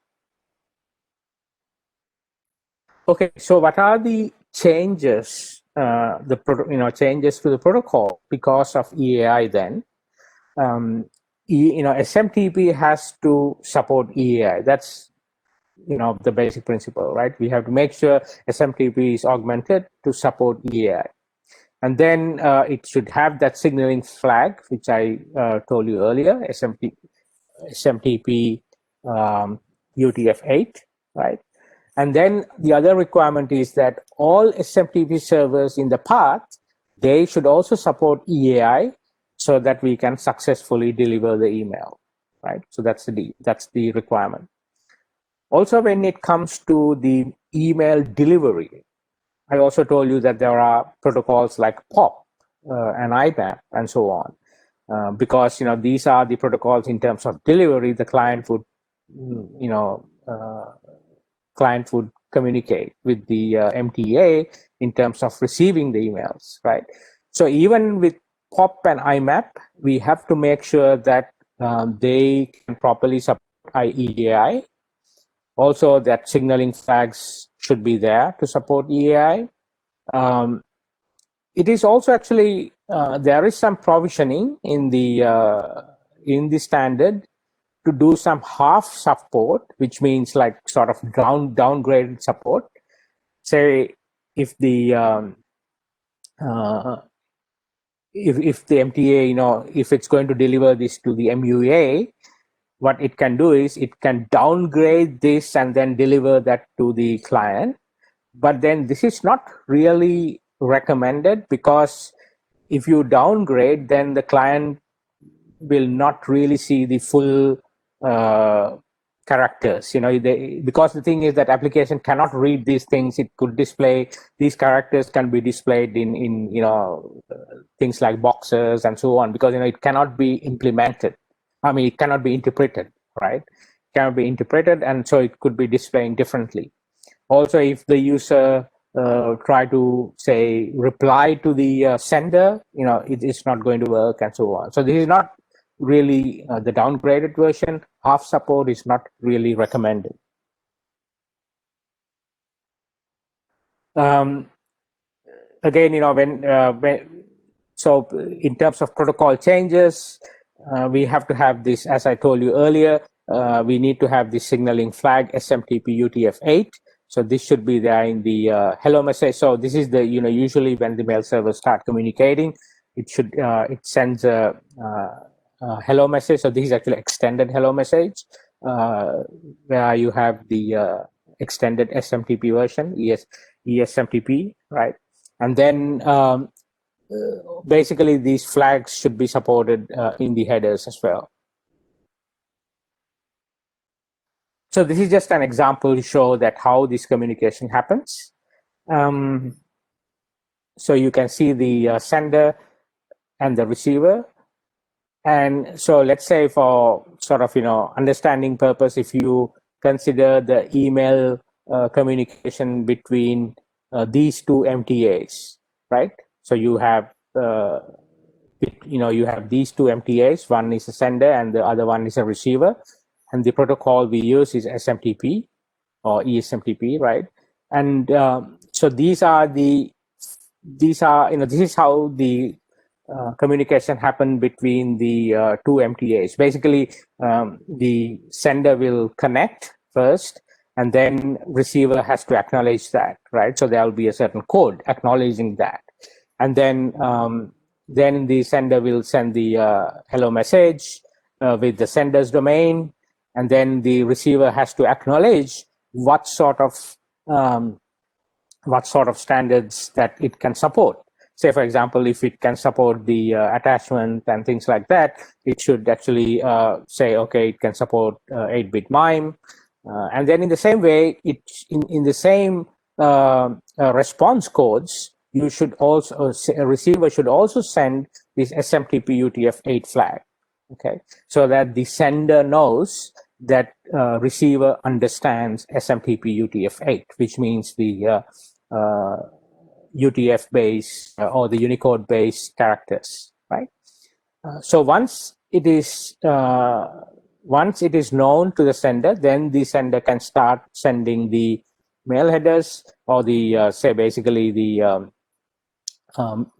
Okay, so what are the changes, changes to the protocol because of EAI then? SMTP has to support EAI. That's the basic principle, right? We have to make sure SMTP is augmented to support EAI. And then it should have that signaling flag, which I told you earlier, SMTP UTF-8, right? And then the other requirement is that all SMTP servers in the path, they should also support EAI so that we can successfully deliver the email, right? So that's the requirement. Also, when it comes to the email delivery, I also told you that there are protocols like POP and IMAP and so on, because these are the protocols in terms of delivery. The client would, communicate with the MTA in terms of receiving the emails, right? So even with POP and IMAP, we have to make sure that they can properly support EAI. Also, that signaling flags should be there to support EAI. It is also actually there is some provisioning in the standard to do some half support, which means like sort of downgraded support. Say if the if the MTA, if it's going to deliver this to the MUA, what it can do is it can downgrade this and then deliver that to the client. But then this is not really recommended, because if you downgrade, then the client will not really see the full characters, because the thing is that application cannot read these things. It could display these characters, can be displayed in things like boxes and so on, because it cannot be implemented. I mean, it cannot be interpreted, right? It cannot be interpreted, and so it could be displaying differently. Also, if the user try to say reply to the sender, it's not going to work and so on. So this is not really the downgraded version. Half support is not really recommended. Again, so in terms of protocol changes, we have to have this, as I told you earlier, we need to have this signaling flag SMTP UTF-8. So this should be there in the hello message. So this is the, usually when the mail servers start communicating, it sends a hello message. So this is actually extended hello message, where you have the extended SMTP version, ESMTP, right? And then basically these flags should be supported in the headers as well. So this is just an example to show that how this communication happens. So you can see the sender and the receiver. And so let's say for sort of, understanding purpose, if you consider the email communication between these two MTAs, right? So you have, you have these two MTAs, one is a sender and the other one is a receiver. And the protocol we use is SMTP or ESMTP, right? And so this is how the communication happen between the two MTAs. Basically, the sender will connect first, and then receiver has to acknowledge that, right? So there will be a certain code acknowledging that, and then the sender will send the hello message with the sender's domain, and then the receiver has to acknowledge what sort of standards that it can support. Say, for example, if it can support the attachment and things like that, it should actually say, okay, it can support 8-bit MIME. And then in the same way, in the same response codes, you should also, a receiver should also send this SMTP UTF-8 flag, okay? So that the sender knows that receiver understands SMTP UTF-8, which means the UTF-based or the Unicode-based characters, right? So once it is known to the sender, then the sender can start sending the mail headers or the say basically the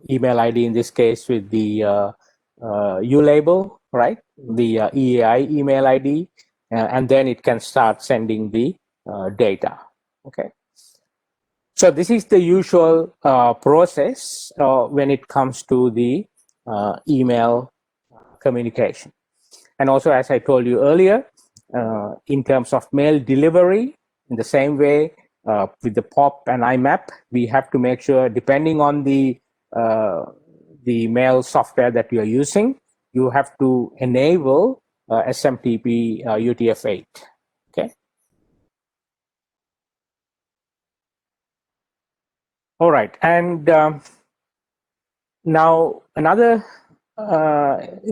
email ID in this case with the U label right? The EAI email ID, and then it can start sending the data. Okay. So this is the usual process when it comes to the email communication. And also, as I told you earlier, in terms of mail delivery, in the same way with the POP and IMAP, we have to make sure, depending on the mail software that you are using, you have to enable SMTP UTF-8. Okay. All right, and now another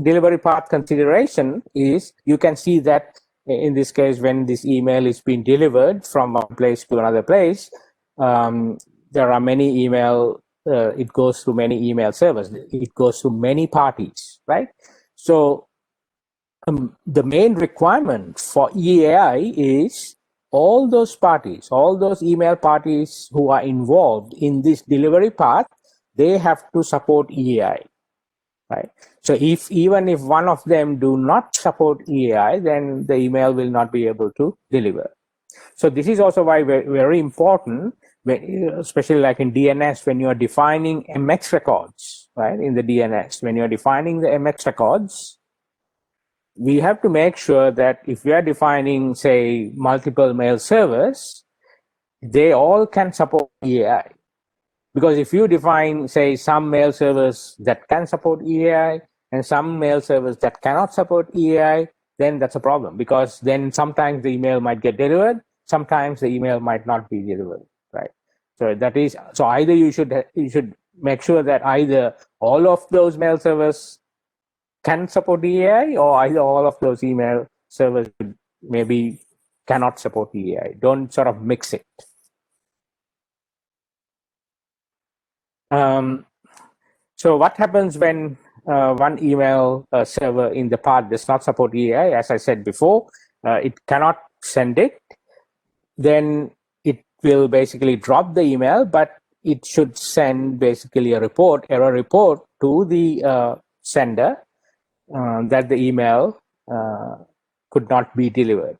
delivery path consideration is, you can see that in this case, when this email is being delivered from one place to another place, there are many email, it goes through many email servers, it goes to many parties, right? So the main requirement for EAI is all those parties, all those email parties who are involved in this delivery path, they have to support EAI, right? So even if one of them do not support EAI, then the email will not be able to deliver. So this is also why very important, especially like in DNS, when you are defining MX records, right? In the DNS, when you are defining the MX records, we have to make sure that if we are defining, say, multiple mail servers, they all can support EAI. Because if you define, say, some mail servers that can support EAI and some mail servers that cannot support EAI, then that's a problem, because then sometimes the email might get delivered, sometimes the email might not be delivered, right? So that is, so either you should make sure that either all of those mail servers can support EAI, or either all of those email servers maybe cannot support EAI. Don't sort of mix it. So what happens when one email server in the path does not support EAI? As I said before, it cannot send it. Then it will basically drop the email, but it should send basically a report, error report, to the sender that the email could not be delivered.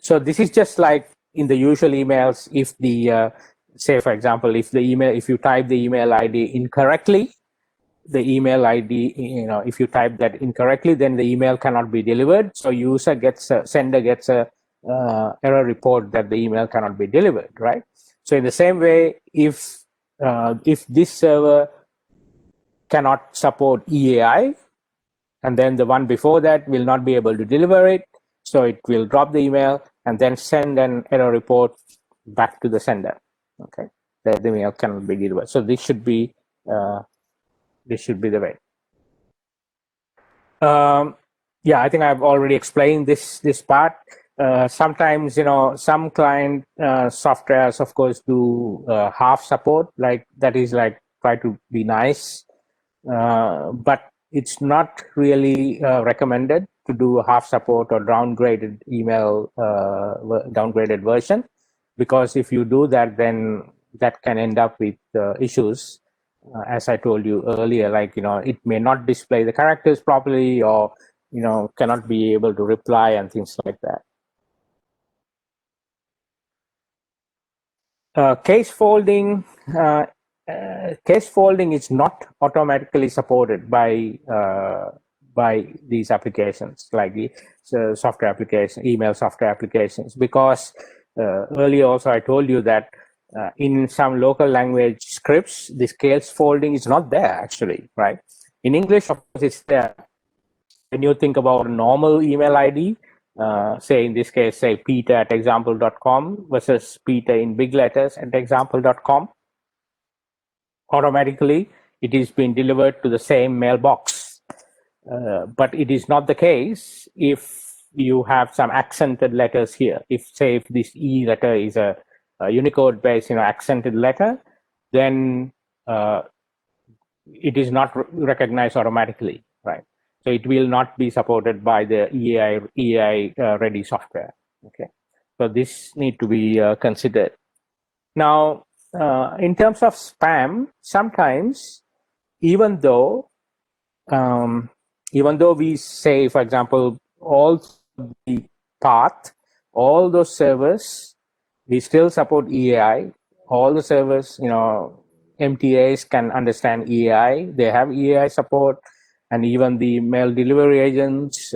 So this is just like in the usual emails. If the say, for example, if you type the email ID incorrectly, the email ID, if you type that incorrectly, then the email cannot be delivered. So sender gets a error report that the email cannot be delivered, right? So in the same way, if this server cannot support EAI, and then the one before that will not be able to deliver it, so it will drop the email and then send an error report back to the sender. Okay, that the email cannot be delivered. So this should be the way. Yeah, I think I've already explained this part. Sometimes, some client softwares, of course, do half support. Like that is like try to be nice, but it's not really recommended to do half support or downgraded email, downgraded version, because if you do that, then that can end up with issues. As I told you earlier, like, it may not display the characters properly, or, cannot be able to reply and things like that. Case folding is not automatically supported by these applications, like the software application, email software applications, because earlier also I told you that in some local language scripts, this case folding is not there actually, right? In English, of course, it's there. When you think about a normal email ID, say in this case, say peter@example.com versus Peter in big letters at example.com, automatically it is being delivered to the same mailbox. But it is not the case if you have some accented letters here. If this E letter is a Unicode-based, accented letter, then it is not recognized automatically, right? So it will not be supported by the EAI ready software. Okay, so this need to be considered. Now, in terms of spam, sometimes, even though even though we say, for example, all the path, all those servers, we still support EAI. All the servers, MTAs can understand EAI. They have EAI support, and even the mail delivery agents,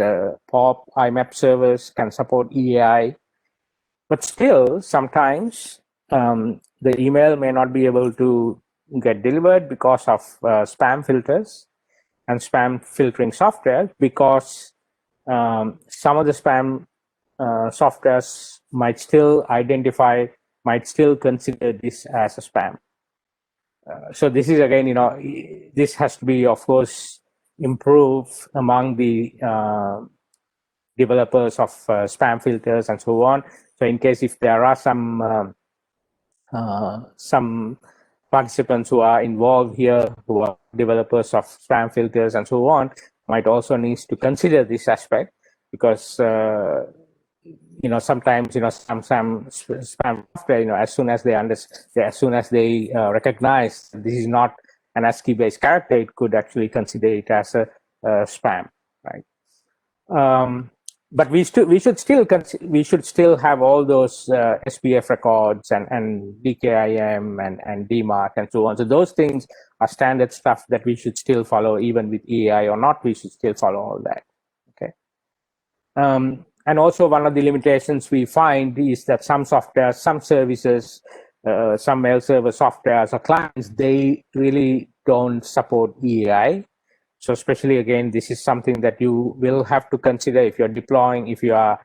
POP, IMAP servers can support EAI. But still, sometimes the email may not be able to get delivered because of spam filters and spam filtering software, because some of the spam softwares might still consider this as a spam. So this is again, this has to be, of course, improved among the developers of spam filters and so on. So in case if there are some participants who are involved here, who are developers of spam filters and so on, might also needs to consider this aspect, because sometimes some spam software, as soon as they recognize this is not an ASCII based character, it could actually consider it as a spam, right? But we should still have all those SPF records and DKIM and DMARC and so on. So those things are standard stuff that we should still follow, even with EAI or not. We should still follow all that. Okay. And also, one of the limitations we find is that some software, some services, some mail server softwares or clients, they really don't support EAI. So especially, again, this is something that you will have to consider if you are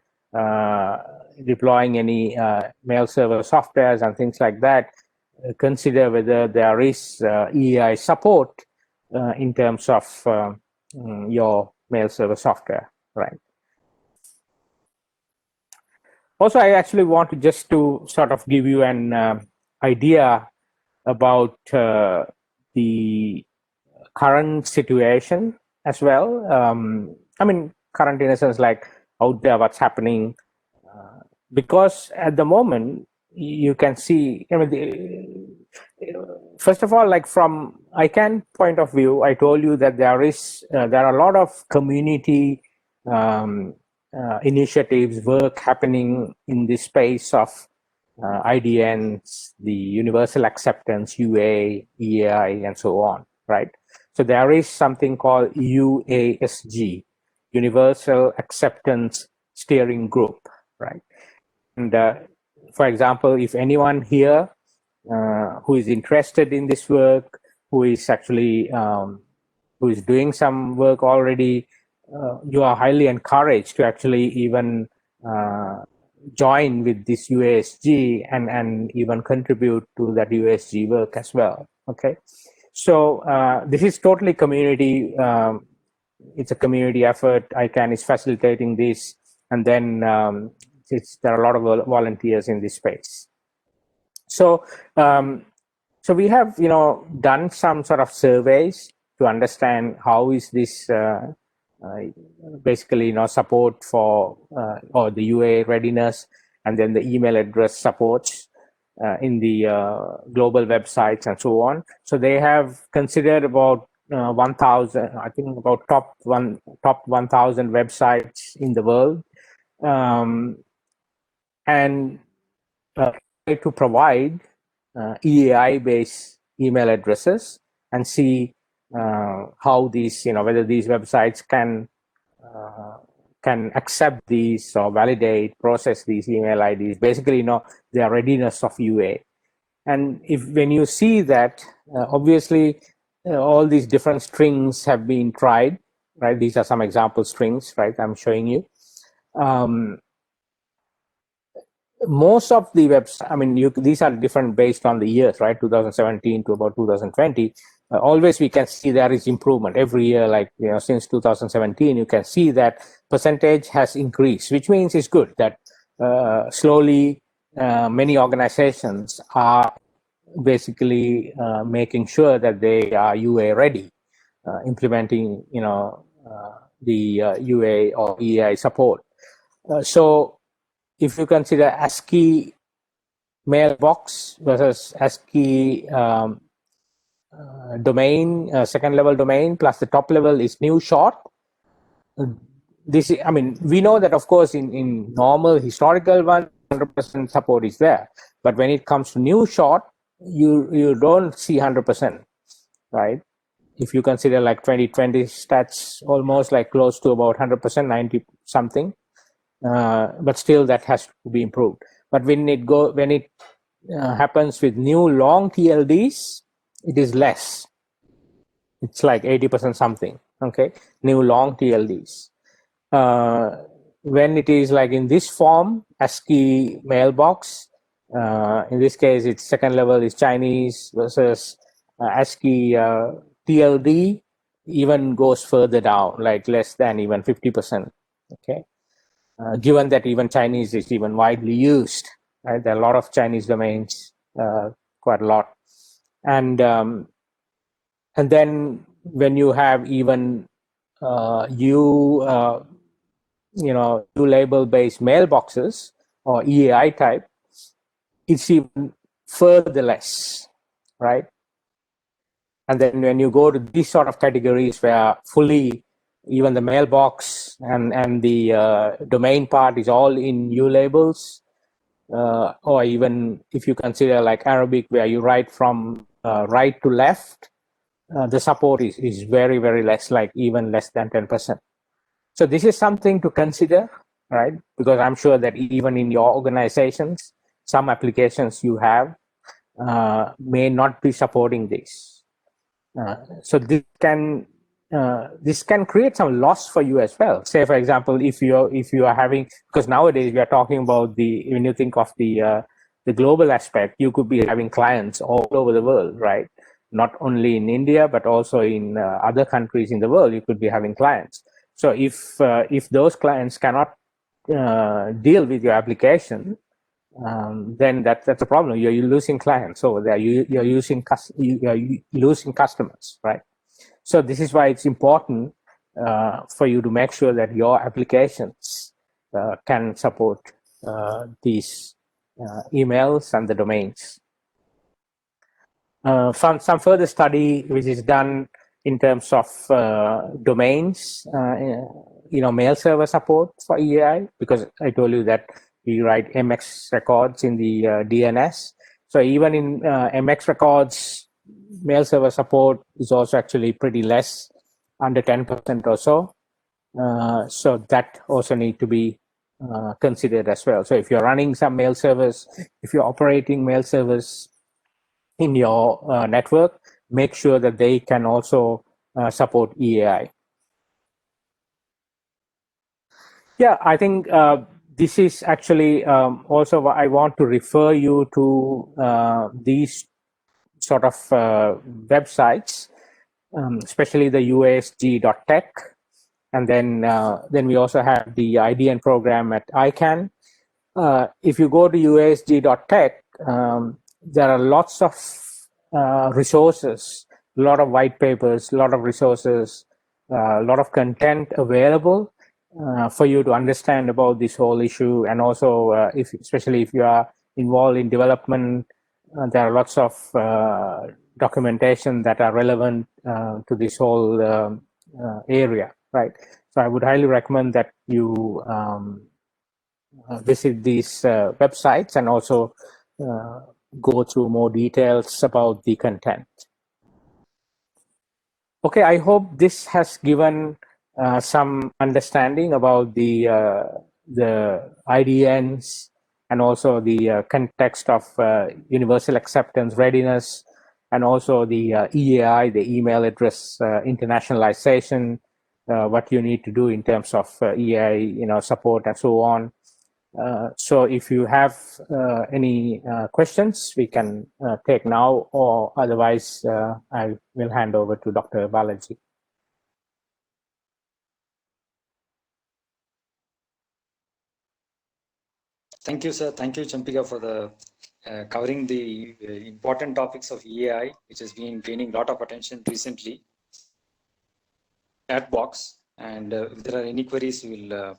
deploying any mail server softwares and things like that. Consider whether there is EAI support in terms of your mail server software, right? Also, I actually want to just to sort of give you an idea about the current situation as well. I mean, current in a sense, like out there, what's happening. Because at the moment, you can see, first of all, like from ICANN point of view, I told you that there are a lot of community initiatives, work happening in the space of IDNs, the universal acceptance, UA, EAI, and so on, right? So there is something called UASG, Universal Acceptance Steering Group, right? And for example, if anyone here who is interested in this work, who is actually who is doing some work already, you are highly encouraged to actually even join with this UASG and even contribute to that UASG work as well. Okay, so this is totally community. It's a community effort. ICANN is facilitating this, and then there are a lot of volunteers in this space. So, so we have done some sort of surveys to understand how is this basically support for or the UA readiness, and then the email address supports in the global websites and so on. So they have considered about 1,000, I think about top 1,000 websites in the world, and try to provide EAI-based email addresses and see how these, whether these websites can accept these or validate, process these email IDs. Basically, their readiness of UA. And when you see that, obviously, all these different strings have been tried, right? These are some example strings, right? I'm showing you. Most of the websites, I mean, these are different based on the years, right? 2017 to about 2020. Always we can see there is improvement every year. Like, since 2017, you can see that percentage has increased, which means it's good that slowly many organizations are basically making sure that they are UA ready, implementing, the UA or EAI support. So if you consider ASCII mailbox versus ASCII domain, second level domain, plus the top level is new short, this, I mean, we know that, of course, in normal historical one, 100% support is there. But when it comes to new short, you don't see 100%, right? If you consider like 2020 stats, almost like close to about 100%, 90 something, but still that has to be improved. But when it happens with new long TLDs, it is less. It's like 80% something. Okay, new long TLDs. When it is like in this form, ASCII mailbox, in this case, its second level is Chinese versus ASCII TLD, even goes further down, like less than even 50%. Okay, given that even Chinese is even widely used, right? There are a lot of Chinese domains, quite a lot, and then when you have even U label based mailboxes or EAI type, it's even further less, right? And then when you go to these sort of categories where fully even the mailbox and the domain part is all in U labels, or even if you consider like Arabic where you write from right to left, the support is very, very less, like even less than 10%. So this is something to consider, right? Because I'm sure that even in your organizations, some applications you have may not be supporting this. So this can create some loss for you as well. Say, for example, if you are having, because nowadays we are talking about when you think of the global aspect, you could be having clients all over the world, right? Not only in India, but also in other countries in the world, you could be having clients. So if those clients cannot deal with your application, then that's a problem. You're losing clients over there. You're losing customers, right? So this is why it's important for you to make sure that your applications can support these emails and the domains. Some further study which is done in terms of domains, mail server support for EAI, because I told you that we write MX records in the DNS. So even in MX records, mail server support is also actually pretty less, under 10% or so. So that also need to be considered as well. So if you're running some mail servers, if you're operating mail servers in your network, make sure that they can also support EAI. Yeah, I think this is actually also I want to refer you to these sort of websites, especially the usg.tech, and then we also have the IDN program at ICANN. If you go to usg.tech, there are lots of resources, a lot of white papers, a lot of resources, a lot of content available for you to understand about this whole issue. And also, especially if you are involved in development, there are lots of documentation that are relevant to this whole area, right? So I would highly recommend that you visit these websites and also go through more details about the content. Okay, I hope this has given some understanding about the IDNs and also the context of universal acceptance readiness, and also the EAI, the email address internationalization, what you need to do in terms of EAI, support and so on. So if you have any questions, we can take now, or otherwise I will hand over to Dr. Balaji. Thank you, sir. Thank you, Champika, for the covering the important topics of EAI, which has been gaining a lot of attention recently. Chat box, and if there are any queries, we'll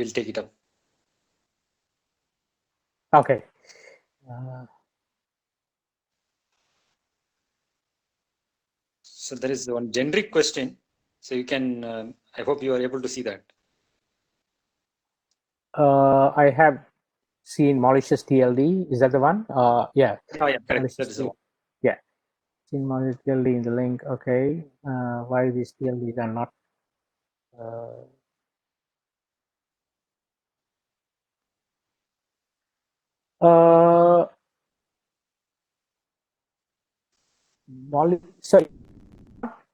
take it up. Okay. So there is one generic question. So you can I hope you are able to see that. I have seen malicious TLD. Is that the one? Yeah. Oh, yeah, correct. Malicious That is the one. Yeah. Seen malicious TLD in the link. Okay. Why these TLDs are not? So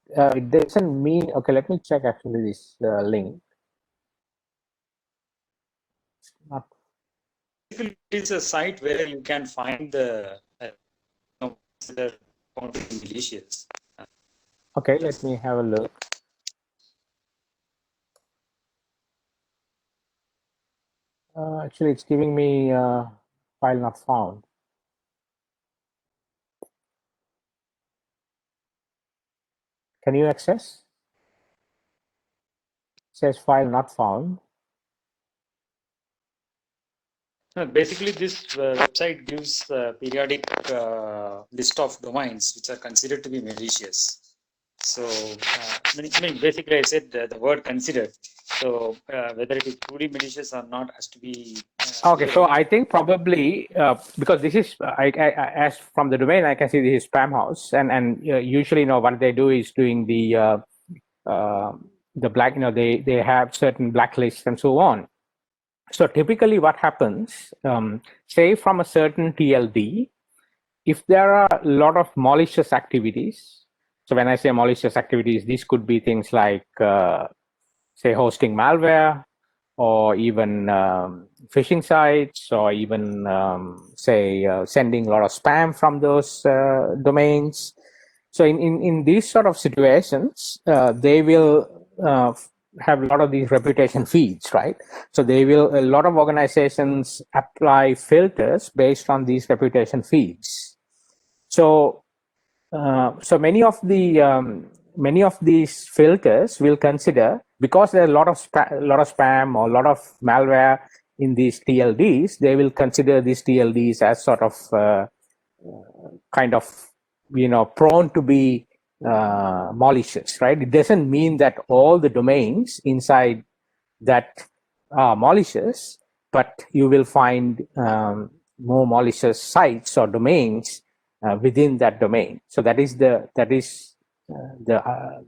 it doesn't mean. Okay, let me check actually this link. Not It is a site where you can find the consider malicious. okay. Let me have a look. Actually, it's giving me file not found. Can you access? It says file not found. Basically, this website gives periodic list of domains which are considered to be malicious. So, basically, I said the word considered. So, whether it is truly malicious or not has to be. Okay, so I think probably because this is as from the domain I can see this is spam house, and usually what they do is doing the black they have certain blacklists and so on. So typically what happens, say from a certain TLD, if there are a lot of malicious activities. So when I say malicious activities, these could be things like say hosting malware, or even phishing sites, or even say sending a lot of spam from those domains. So in these sort of situations, they will have a lot of these reputation feeds, right? So a lot of organizations apply filters based on these reputation feeds. So so many of these filters will consider, because there are a lot of spam or a lot of malware in these TLDs, they will consider these TLDs as sort of kind of prone to be malicious, right? It doesn't mean that all the domains inside that are malicious, but you will find more malicious sites or domains within that domain. So that is the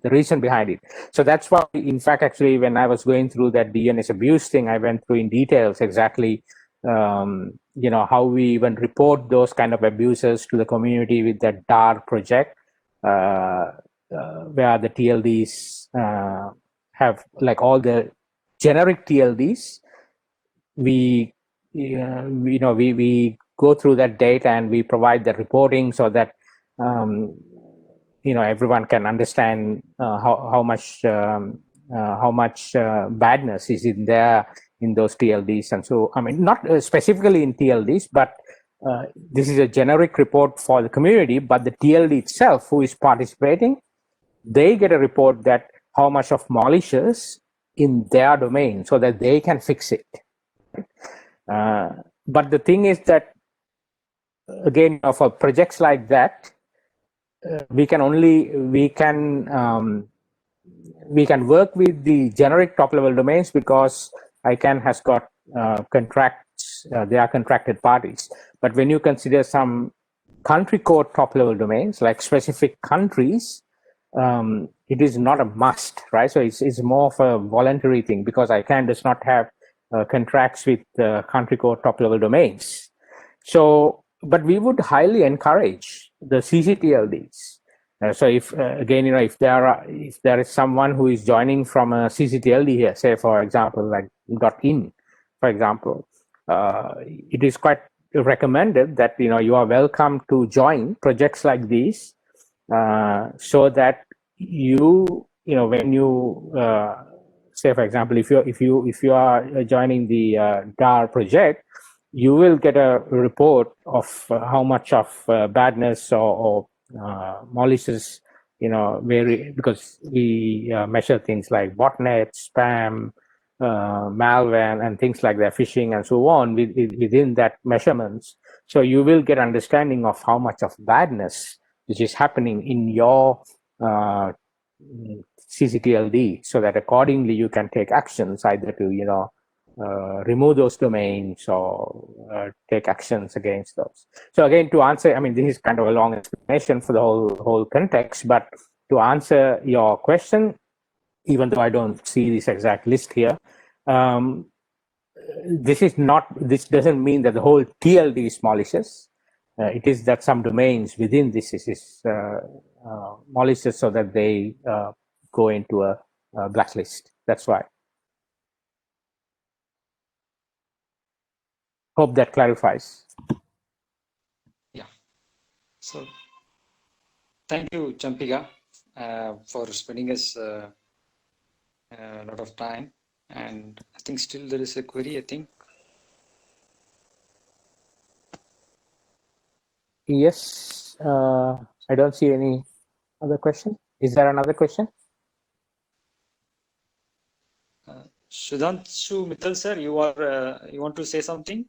reason behind it. So that's why, in fact, actually, when I was going through that DNS abuse thing, I went through in details exactly how we even report those kind of abuses to the community with that DAR project, where the TLDs have like all the generic TLDs. We go through that data and we provide the reporting so that everyone can understand how much badness is in there in those TLDs. And so, I mean, not specifically in TLDs, but this is a generic report for the community, but the TLD itself who is participating, they get a report that how much of malicious in their domain so that they can fix it. But the thing is that, again, for projects like that, we can work with the generic top level domains because ICANN has got contracts, they are contracted parties. But when you consider some country code top level domains, like specific countries, it is not a must, right? So it's more of a voluntary thing because ICANN does not have contracts with country code top level domains. So, but we would highly encourage the CCTLDs. So if again, if there is someone who is joining from a CCTLD here, say for example, like .in, for example, it is quite recommended that you are welcome to join projects like these, so that when you say for example, if you are joining the DAR project, you will get a report of how much of badness or malicious, because we measure things like botnet, spam, malware, and things like that, phishing, and so on within that measurements. So you will get understanding of how much of badness which is happening in your ccTLD, so that accordingly you can take actions either to remove those domains or take actions against those. So again, to answer, I mean, this is kind of a long explanation for the whole context, but to answer your question, even though I don't see this exact list here, this doesn't mean that the whole TLD is malicious. It is that some domains within this is malicious, so that they go into a blacklist. That's why. Hope that clarifies. Yeah. So thank you, Champika, for spending us a lot of time. And I think still there is a query, I think. Yes, I don't see any other question. Is there another question? Sudhanshu Mittal, sir, you want to say something?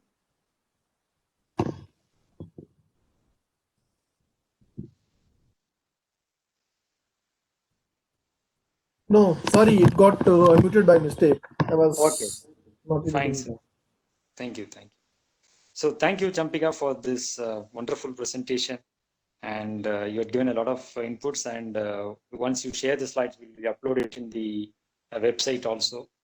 No, sorry, it got muted by mistake. I was not able Fine, to. sir. Thank you. So thank you, Champika, for this wonderful presentation. And you had given a lot of inputs. And once you share the slides, we'll upload it in the website also.